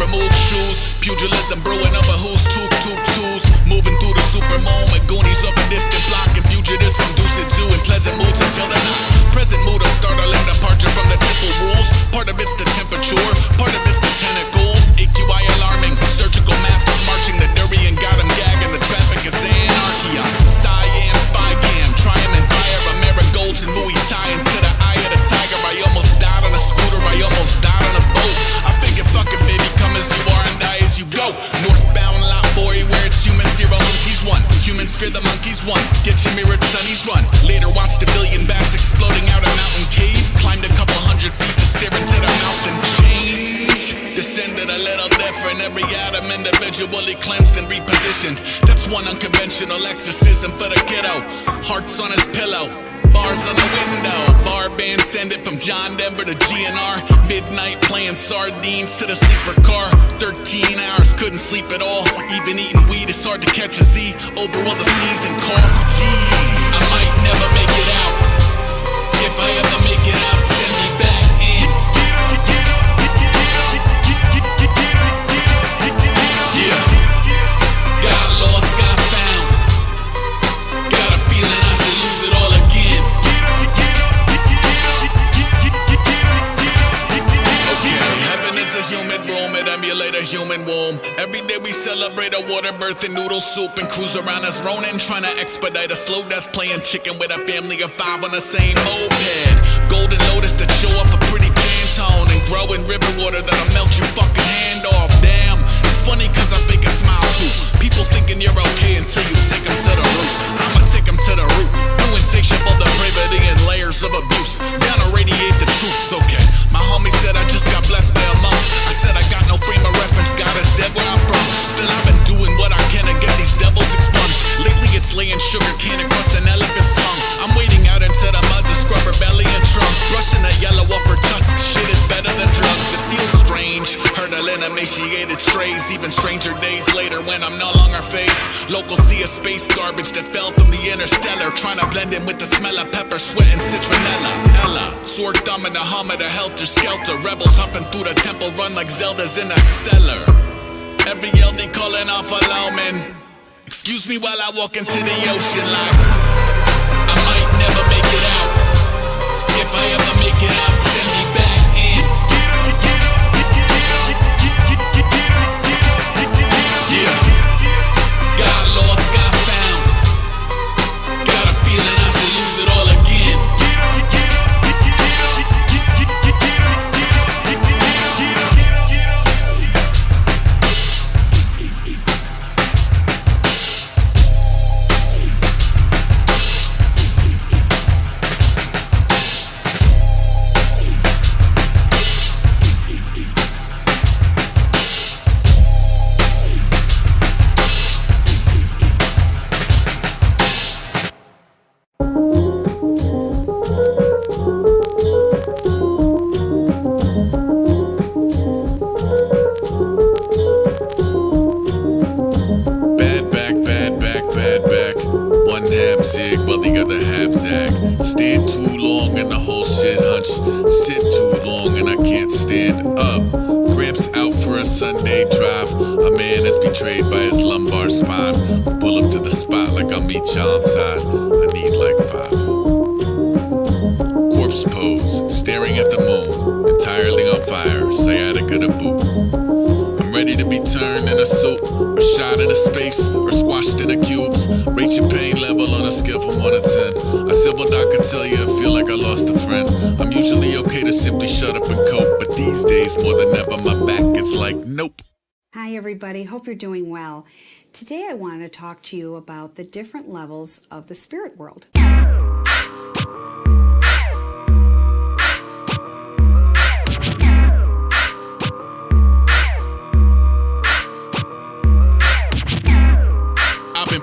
Remove shoes, pugilism brewing up a who's twos. Moving through the super moment, Goonies off a distant block, and fugitives from Deuced Zoo in pleasant moods until they're not. Present mood of startling departure from the temple rules. Part of it's the temperature, part of it's the tentacles. AQI alarming, surgical masks marching. The durian got him gagging, the traffic is anarchy. Cyan, spy cam, try him and fire. A marigolds and Louis Just one unconventional exorcism for the kiddo. Hearts on his pillow, bars on the window. Bar band send it from John Denver to GNR. Midnight playing sardines to the sleeper car. 13 hours, couldn't sleep at all. Even eating weed, it's hard to catch a Z over all the sneeze and cough. Jeez, I might never make it out. If I ever make it out, send me back in. Yeah, got lost, got found. Got a feeling I should lose it all again. Okay, heaven is a humid room, it emulates a human womb. Every day we celebrate a water birth and noodle soup and cruise around as Ronin, trying to expedite a slow death, playing chicken with a family of 5 on the same moped. Golden lotus that show off a pretty Pantone and grow in river water that'll melt your fucking hand off. Damn, it's funny cause I fake a smile too. People thinking you're okay until you take them to the root. I'ma take them to the root, through insatiable depravity and layers of abuse. Down to radiate the truth, okay. My homie said I just got blessed by a monk. I said I got no frame of reference, God is dead where I'm from. Still I've been doing what I can to get these devils expunged. Lately it's laying sugar cane across an elephant's tongue. I'm wading out into the mud to scrub her belly and trunk. Brushing the yellow off her tusks, shit is better than drugs. It feels strange, hurdling emaciated strays. Even stranger days later when I'm no longer faced. Locals see a space garbage that fell from the interstellar, trying to blend in with the smell of pepper, sweat, and citronella. Ella, sword thumb in the hum of the helter skelter. Rebels hopping through the temple run like Zelda's in a cellar. Every LD calling off a lawman. Excuse me while I walk into the ocean like I might never make it out. If I ever make it out, send me back in. Yeah, got lost, got found. Got a feeling I should lose it all again. Stand too long and the whole shit hunch. Sit too long and I can't stand up. Gramps out for a Sunday drive. A man is betrayed by his lumbar spine. Pull up to the spot like I'll meet you outside. I need like 5. Corpse pose, staring at the moon. Entirely on fire, sciatica to boot. I'm ready to be turned in a soup, or shot in a space, or squashed in a cubes. Rate your pain level on a scale from 1 to 10. I said what I could tell you, I feel like I lost a friend. I'm usually okay to simply shut up and cope, but these days more than ever my back is like nope. Hi everybody, hope you're doing well. Today I want to talk to you about the different levels of the spirit world.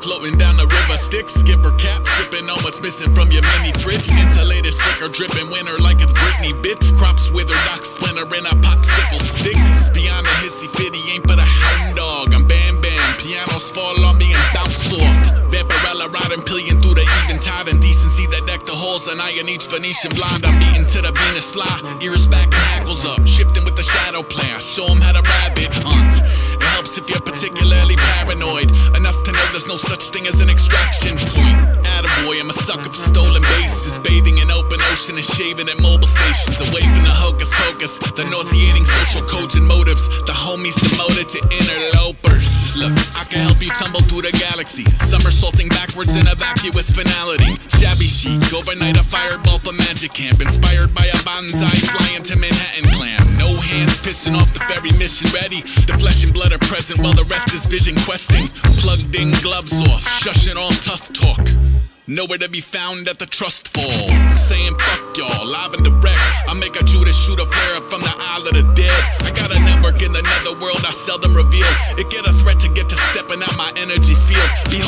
Floating down the river, stick, skipper cap, sipping on what's missing from your mini fridge. Insulated slicker, dripping winter like it's Britney, bitch. Crops wither, dock splinter in a popsicle sticks. Beyond the hissy fitty, ain't but a hound dog. I'm bam bam, pianos fall on me and bounce off. Vampirella riding pillion through the eventide and decency that deck the halls and iron each Venetian blind. I'm beating to the Venus fly, ears back and hackles up, shifting with the shadow plan. I show 'em how to rabbit hunt. It helps if you're particularly paranoid enough to know there's no such thing as an extraction point. Attaboy, I'm a sucker for stolen bases, bathing in open ocean and shaving at mobile stations. Away from the hocus pocus, the nauseating social codes and motives. The homies demoted to interlopers. Look, I can help you tumble through the galaxy, somersaulting backwards in a vacuous finality. Shabby chic, overnight a fireball for magic camp, inspired by a bonsai flying to Manhattan clam. No hands pissing off the ferry, mission ready. The flesh and blood are present while the rest is vision questing. Plugged in, gloves off, shushing all tough talk. Nowhere to be found at the trust fall. I'm saying fuck y'all, live and direct. I make a Judas shoot a flare up from the Isle of the Dead. I got a network in the netherworld I seldom reveal. It get a threat to get to stepping out my energy field. Be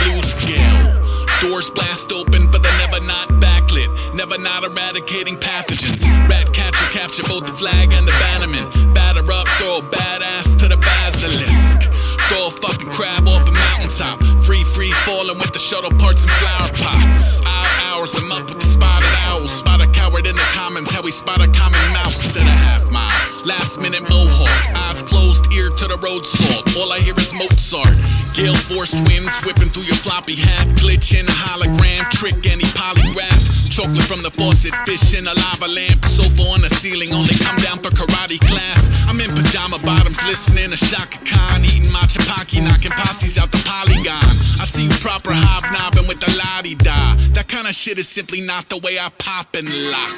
blues scale. Doors blast open, but they're never not backlit. Never not eradicating pathogens. Rat catcher capture both the flag and the bannerman. Batter up, throw a badass to the basilisk. Throw a fucking crab off a mountaintop. Free falling with the shuttle parts and flower pots. Odd hours, I'm up with the spotted owls. Spot a coward in the commons, how we spot a common mouse at a half mile. Last minute mohawk, eyes closed, ear to the road salt. All I hear is Mozart. Gale force winds whipping through your floppy hat. Glitch in a hologram, trick any polygraph. Chocolate from the faucet, fish in a lava lamp. Sofa on the ceiling, only come down for karate class. I'm in pajama bottoms, listening to Shaka Khan. Eating my chapaki, knocking posses out the polygon. I see you proper hobnobbing with the la-di-da. That kind of shit is simply not the way I pop and lock.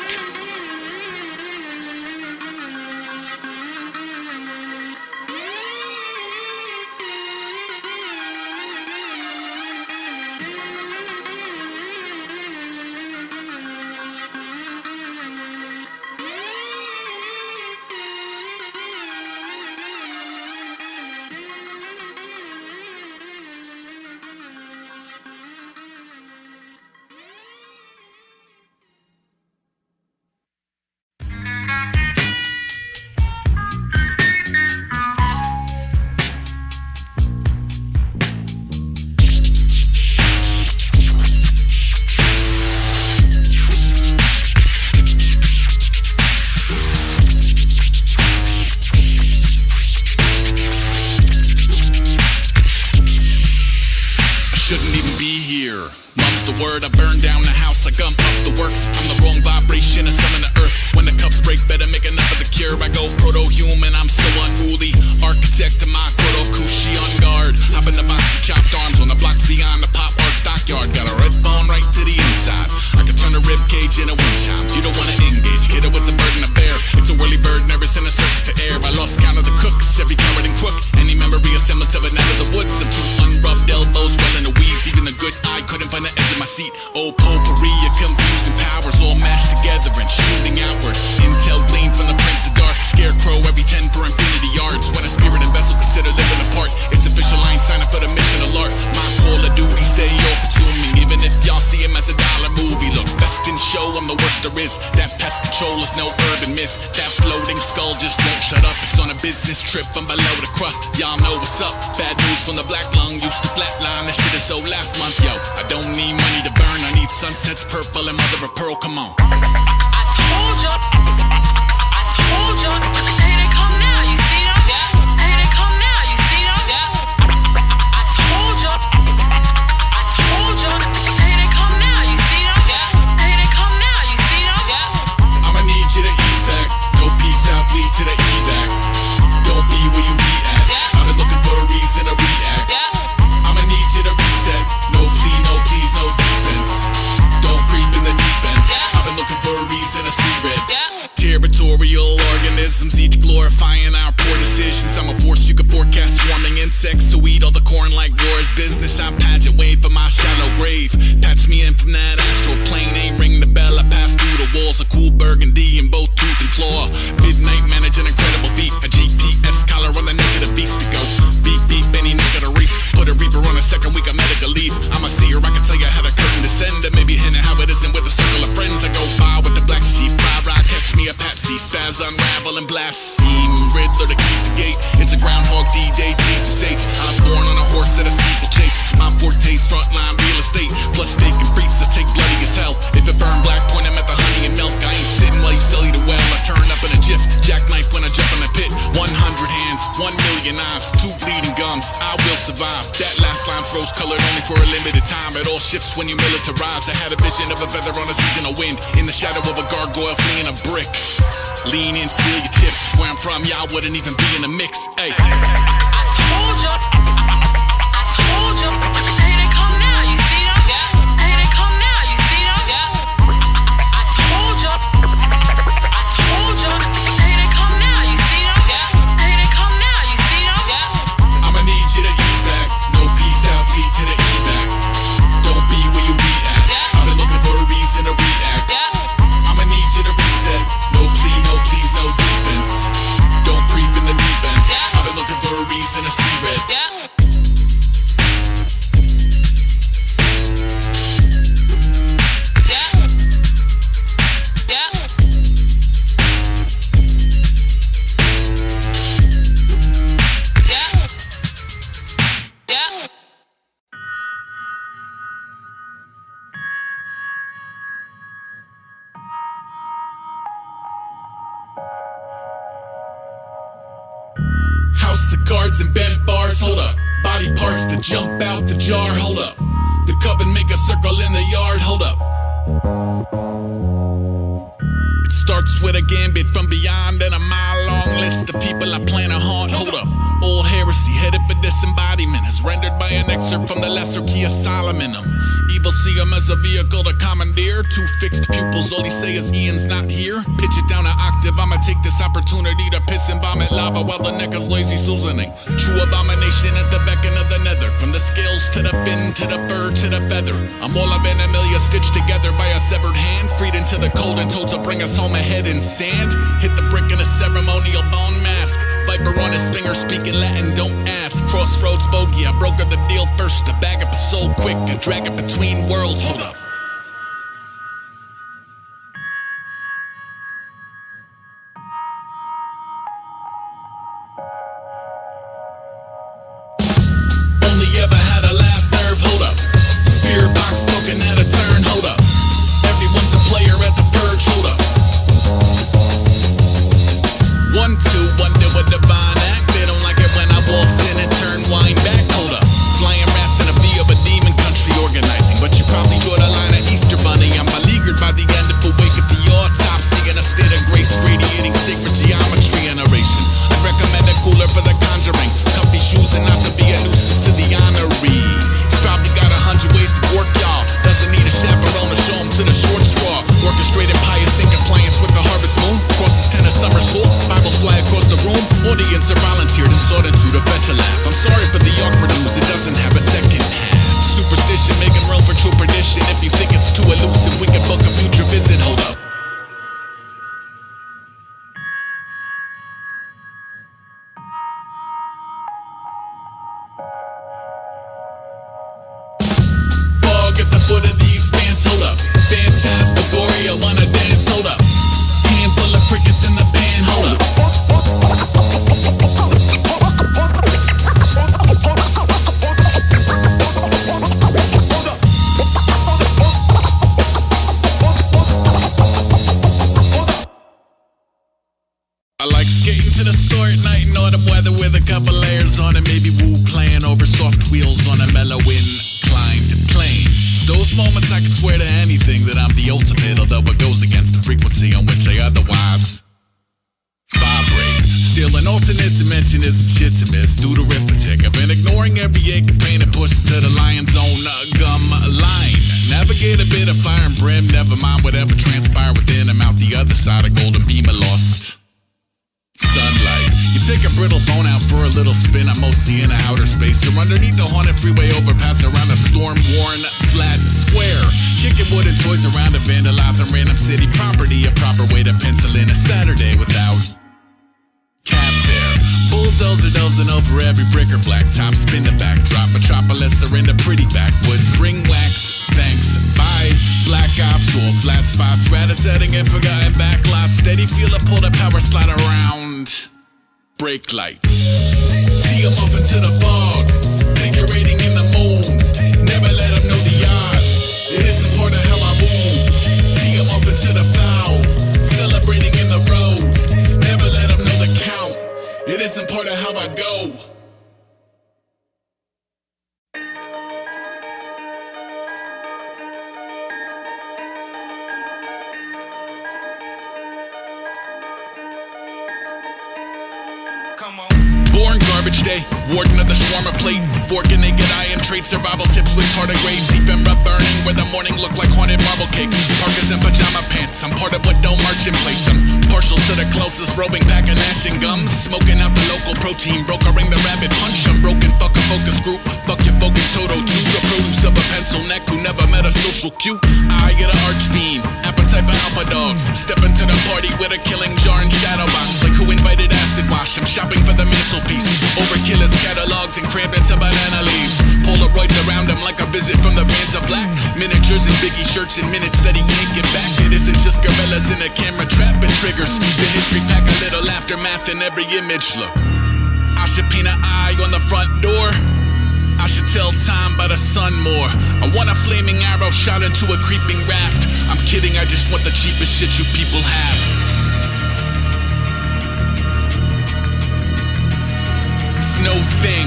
Shouldn't even be here. Mum's the word, I burn down the house, I gum up the works. I'm the wrong vibration, I summon the earth. When the cups break, better make enough of the cure. I go proto-human, I'm so unruly. Architect of my proto-kushi on guard. Hop in the box of chopped arms on the blocks beyond the pop art stockyard. Got a red phone right to the inside. I can turn a rib cage into wind chimes. You don't wanna engage, kiddo, it's a bird and a bear. It's a whirly bird, nervous in a circus to air. I lost count of the cooks, every coward and crook. Any memory or semblance of a night of the woods. Some two unrubbed elbows, well in the weeds. Even a good eye couldn't find the edge of my seat. Oh, potpourri of confusing powers, all mashed together and shooting outward. Intel gleaned from the Prince of Dark. Scarecrow every 10 for infinity yards. When a spirit and vessel consider living apart, it's official, I ain't signing for the mission alert. My call of duty, stay all consuming. Even if y'all see him as a dollar movie. Look, best in show, I'm the worst there is. That pest control is no urban myth. That floating skull just won't shut up. It's on a business trip, I'm below the crust. Y'all know what's up. Bad news from the black lung, used to flatline. That shit is so last month, yo. I don't need money to burn, I need sunsets purple and mother of pearl, come on. I told ya, hey, they come now, you see them? Yeah. Hey, they come now, you see them? Yeah. I told ya, hey, they come now, you see them? Yeah. Hey, they come now, you see them? Yeah. I'ma need you to ease back. No peace out, lead to the evac. Don't be where you be at. Yeah. I've been looking for a reason to react. Yeah. I'ma need you to reset. No plea, no please, no defense. Don't creep in the deep end. Yeah. I've been looking for a reason to see red. Yeah. Territorial organisms, each glorifying our poor decisions. I'm a force you can forecast, swarming insects who eat all the corn like war is business. I'm pageant, wait for my shallow grave. Patch me in from that astral plane, ain't ring the bell. I pass through the walls of cool burgundy in both tooth and claw. Midnight manage an incredible feat. A GPS collar on the neck of the beast to go. Beep beep, any neck of the reef. Put a reaper on a second week of medical leave. I'm a seer, I can tell you how the curtain descend. And maybe hinting how it isn't with a circle of friends. I go by with the black sheep, rah-rah, catch me a patsy. Spaz, unravel and blaspheme. Riddler to keep the gate. It's a Groundhog D-Day, Jesus H. I was born on a horse at a steeplechase. My forte's frontline real estate. Plus steak and freaks that take bloody as hell. If it burn black, point them at the honey and milk. I ain't sitting while you sully the well. I turn up in a jiff. Jackknife when I jump in the pit. 100 hands, 1 million eyes, 2 bleeding gums. I will survive. That last line's rose colored only for a limited time. It all shifts when you militarize. I had a vision of a feather on a seasonal wind. In the shadow of a gargoyle fleeing a brick. Lean in, steal your chips. Where I'm from, y'all wouldn't even be in the mix. Hey. I told ya, hey, they come now, you see them? Yeah. Hey, they come now, you see them? Yeah. I told ya, hey, they come now, you see them? Yeah. Hey, they come now, you see them? Yeah. I'ma need you to ease back. No peace out, feet to the evac. Don't be where you be at. Yeah. I've been looking for a reason to react. Yeah. I'ma need you to reset. No plea, no please, no defense. Don't creep in the deep end. Yeah. I've been looking for a reason to see red. Yeah. cards and bent bars, hold up. Body parts that jump out the jar, hold up. The coven make a circle in the yard, hold up. It starts with a gambit from beyond and a mile-long list of people I plan to haunt, hold up. Old heresy headed for disembodiment is rendered by an excerpt from the Lesser Key of Solomon. Evil see him as a vehicle to commandeer. Two fixed pupils, all he say is Ian's not here. Pitch it down an octave, I'ma take this opportunity to piss and vomit lava while the neck is lazy Susaning. True abomination at the beckon of the nether. From the scales to the fin, to the fur, to the feather. I'm all of an Amelia stitched together by a severed hand. Freed into the cold and told to bring us home a head in sand. Hit the brick in a ceremonial bone mask. Viper on his finger speaking Latin, don't ask. Crossroads bogey, I brokered the deal first. To bag up a soul quick, I drag it between worlds, hold up. Only ever had a last nerve, hold up. Spirit box poking at a turn, hold up. Everyone's a player at the purge, hold up. 1, 2, wonder what divine act. They don't like it when I waltz in and turn wine back, hold up. Flying rats in a V of a demon country organizing. But you probably draw the line of Easter Bunny. I'm beleaguered by the end of a wake at the autopsy. In a state of grace, radiating sacred geometry and oration. I'd recommend a cooler for the conjuring. Comfy shoes and not to be a nuisance to the honoree. He's probably got 100 ways to work y'all. Doesn't need a chaperone to show him to the short straw. Orchestrated pious in compliance with the harvest moon. Crosses 10 a somersault. Bibles fly across the room. Audience are volunteered and sought into to fetch a laugh. I'm sorry for the awkward news, it doesn't have a second half. Superstition making room for true perdition. If you think it's too elusive, we can book a future visit. Hold up. Fog at the foot of the expanse, hold up. Phantasmagoria, wanna dance, hold up. Handful of crickets in the pan, hold up. I like skating to the store at night in autumn weather with a couple layers on it. Maybe woo playing over soft wheels on a mellow inclined plane. Those moments I can swear to anything that I'm the ultimate, although it goes against the frequency on which I otherwise vibrate. Still an alternate dimension isn't shit to miss due to arithmetic. I've been ignoring every ache and pain and pushed to the lion's own gum line. Navigate a bit of fire and brim, never mind whatever transpire within. I'm out the other side of golden beam of lost sunlight. You take a brittle bone out for a little spin. I'm mostly in a outer space. You're underneath the haunted freeway overpass around a storm-worn flat square. Kicking wooden toys around and vandalizing random city property. A proper way to pencil in a Saturday without cab fare. Bulldozer dozing over every brick or blacktop. Spin the backdrop. Metropolis are in the pretty backwoods. Bring wax, thanks, bye. Black ops or flat spots. Rat-a-tatting and forgotten backlots. Steady feel a pull the power slide around. Brake lights. See them off into the fog. Figurating in the moon. Never let them know the odds. It isn't part of how I move. See them off into the foul. Celebrating in the road. Never let them know the count. It isn't part of how I go. Born garbage day, warden of the shawarma plate. Fork and naked eye and trade survival tips with tardigrades. Ephemera burning where the morning looked like haunted marble cake. Parkas and pajama pants, I'm part of what don't march in place. I'm partial to the closest roving pack of gnashing gums. Smoking out the local protein, brokering the rabbit punch. I'm broken, fuck a focus group. Fuck your Vogue Toto too. The produce of a pencil neck who never met a social cue. I get an arch fiend, appetite for alpha dogs. Step into the party with a killing jar and shadow box. Like who invited acid wash, I'm shopping for the mantelpiece. Overkill is cataloged and crammed into banana leaves. Polaroids around him like a visit from the Vans of Black. Miniatures and Biggie shirts and minutes that he can't get back. It isn't just gorillas in a camera trap, it triggers the history pack, a little aftermath in every image. Look, I should paint an eye on the front door. I should tell time by the sun more. I want a flaming arrow shot into a creeping raft. I'm kidding, I just want the cheapest shit you people have. It's no thing.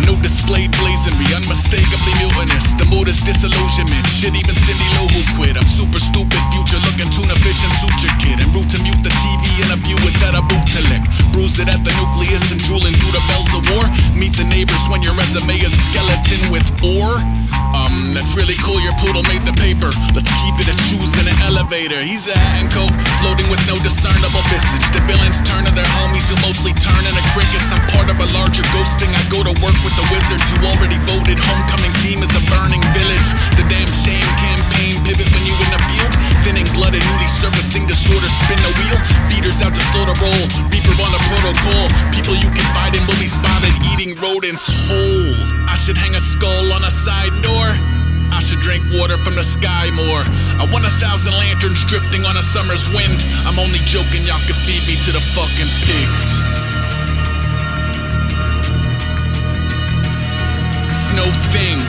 No displayed blazonry, unmistakably mutinous. The mood is disillusionment. Shit, even Cindy Lou who quit. I'm super stupid, future looking tuna fish and suture kid. En route to mute the TV in a view without a boot to lick. Bruise it at the nucleus and drooling through the bells of war. Meet the neighbors when your resume is skeleton with ore. That's really cool, your poodle made the paper. Let's keep it a choose in an elevator. He's a hat and coat, floating with no discernible visage. The villains turn to their homies who mostly turn into crickets. I'm part of a larger ghosting. I go to work with the wizards who already voted. Homecoming theme is a burning village. The damn shame campaign pivot when you in the field. Thinning blood and newly surfacing disorder. Spin the wheel, feeders out to slow the roll. Reaper on a protocol. People you confide in will be spotted eating rodents whole. I should hang a skull on a side door. I should drink water from the sky more. I want 1,000 lanterns drifting on a summer's wind. I'm only joking, y'all can feed me to the fucking pigs. It's no thing.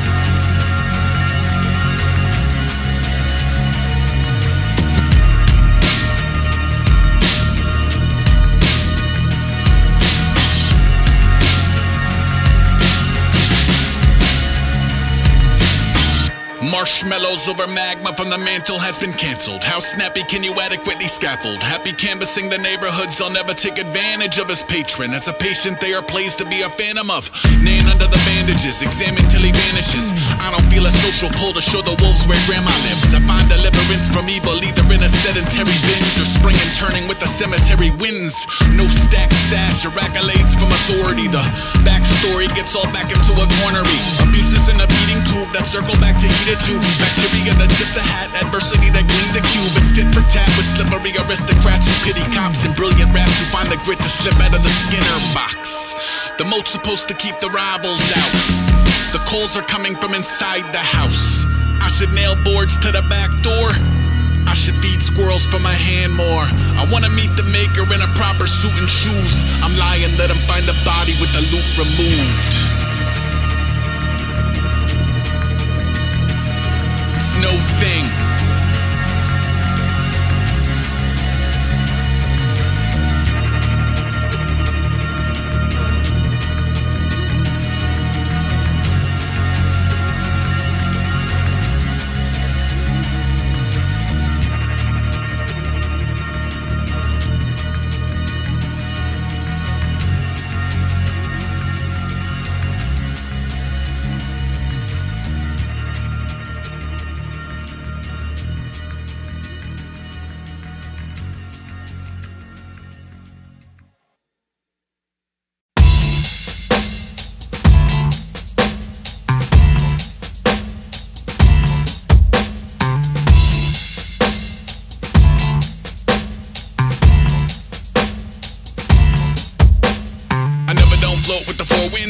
Marshmallows over magma from the mantle has been cancelled. How snappy can you adequately scaffold? Happy canvassing the neighborhoods, I'll never take advantage of his patron. As a patient they are pleased to be a phantom of. Nan under the bandages, examine till he vanishes. I don't feel a social pull to show the wolves where grandma lives. I find deliverance from evil either in a sedentary binge or spring and turning with the cemetery winds. No stacked sash or accolades from authority. The backstory gets all back into a cornery. Abuses in a feeding tube that circle back to eat at you. Bacteria that tip the hat, adversity that gleam the cube. It's tit for tat with slippery aristocrats who pity cops and brilliant rats who find the grit to slip out of the Skinner box. The moat's supposed to keep the rivals out. The coals are coming from inside the house. I should nail boards to the back door. I should feed squirrels from my hand more. I wanna meet the maker in a proper suit and shoes. I'm lying, let him find the body with the loot removed. It's no thing.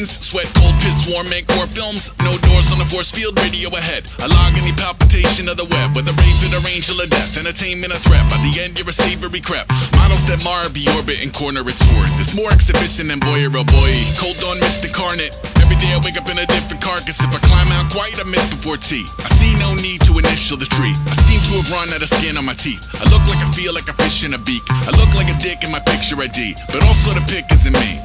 Sweat, cold, piss, warm, make more films. No doors on the force field, radio ahead. I log any palpitation of the web. With a raven or angel of death, entertainment a threat. By the end, you're a savory crap. Models that mar, be orbit and corner its horde. There's more exhibition than boy or boy. Cold dawn, mist incarnate. Every day I wake up in a different carcass. If I climb out quite, I miss before tea. I see no need to initial the tree. I seem to have run out of skin on my teeth. I look like I feel like a fish in a beak. I look like a dick in my picture ID. But also the pick isn't me.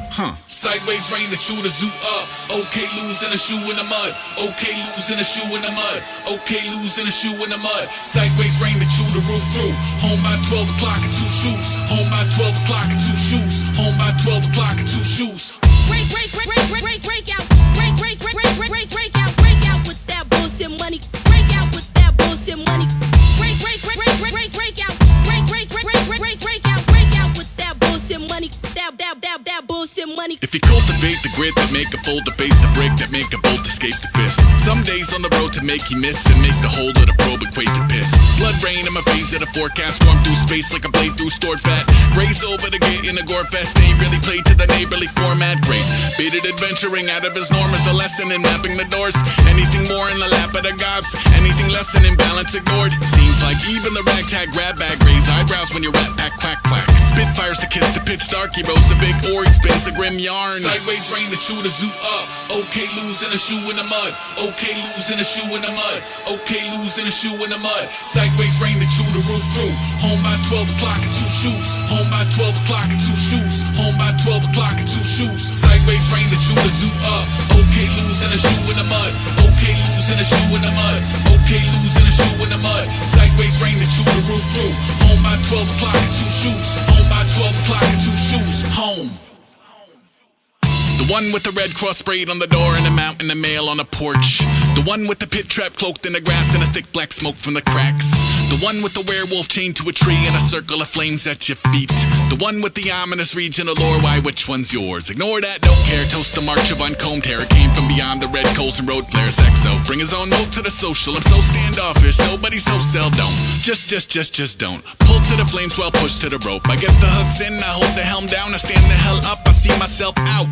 Sideways rain to chew the zoo up. Okay, losing a shoe in the mud. Okay, losing a shoe in the mud. Okay, losing a shoe in the mud. Sideways rain to chew the roof through. Home by 12 o'clock and 2 shoes. Home by 12 o'clock and 2 shoes. Home by 12 o'clock and 2 shoes. Break out. Break out with that bullshit money. Break out with that bullshit money. Break out. Break out with that bullshit money. That bullshit money. If you cultivate the grit that make a fold to face the brick that make a bolt escape the fist. Some days on the road to make you miss and make the whole of the probe equate to piss. Blood rain in my face at a forecast, warm through space like a blade through stored fat. Graze over the gate in a gore fest, ain't really played to the neighborly format. Great, baited adventuring out of his norm is a lesson in mapping the doors. Anything more in the lap of the gods, anything less than imbalance ignored. Seems like even the ragtag grab bag raise eyebrows when your rat pack quack quack. Spitfires to kiss the pitch dark, he rolls the big ore, he spins the grim yarn. Sideways rain to chew the zoo up. Okay, losing a shoe in the mud. Okay, losing a shoe in the mud. Okay, losing a shoe in the mud. Sideways rain to chew the roof through. Home by 12 o'clock and 2 shoes. Home Home by 12 o'clock in 2 shoes. Home by 12 o'clock in 2 shoes. Sideways rain that you the zoo up. Okay, losing a shoe in the mud. Okay, losing a shoe in the mud. Okay, losing a shoe in the mud. Sideways rain that you the roof through. Home by 12 o'clock in 2 shoes. Home by 12 o'clock in 2 shoes. Home. The one with the red cross sprayed on the door and a mountain of mail on the porch. The one with the pit trap cloaked in the grass and a thick black smoke from the cracks. The one with the werewolf chained to a tree and a circle of flames at your feet. The one with the ominous regional lore, why which one's yours? Ignore that, don't care, toast the march of uncombed hair. It came from beyond the red coals and road flares. XO, bring his own note to the social, I'm so standoffish, nobody so sell, don't. Just don't. Pull to the flames while push to the rope. I get the hooks in, I hold the helm down, I stand the hell up, I see myself out.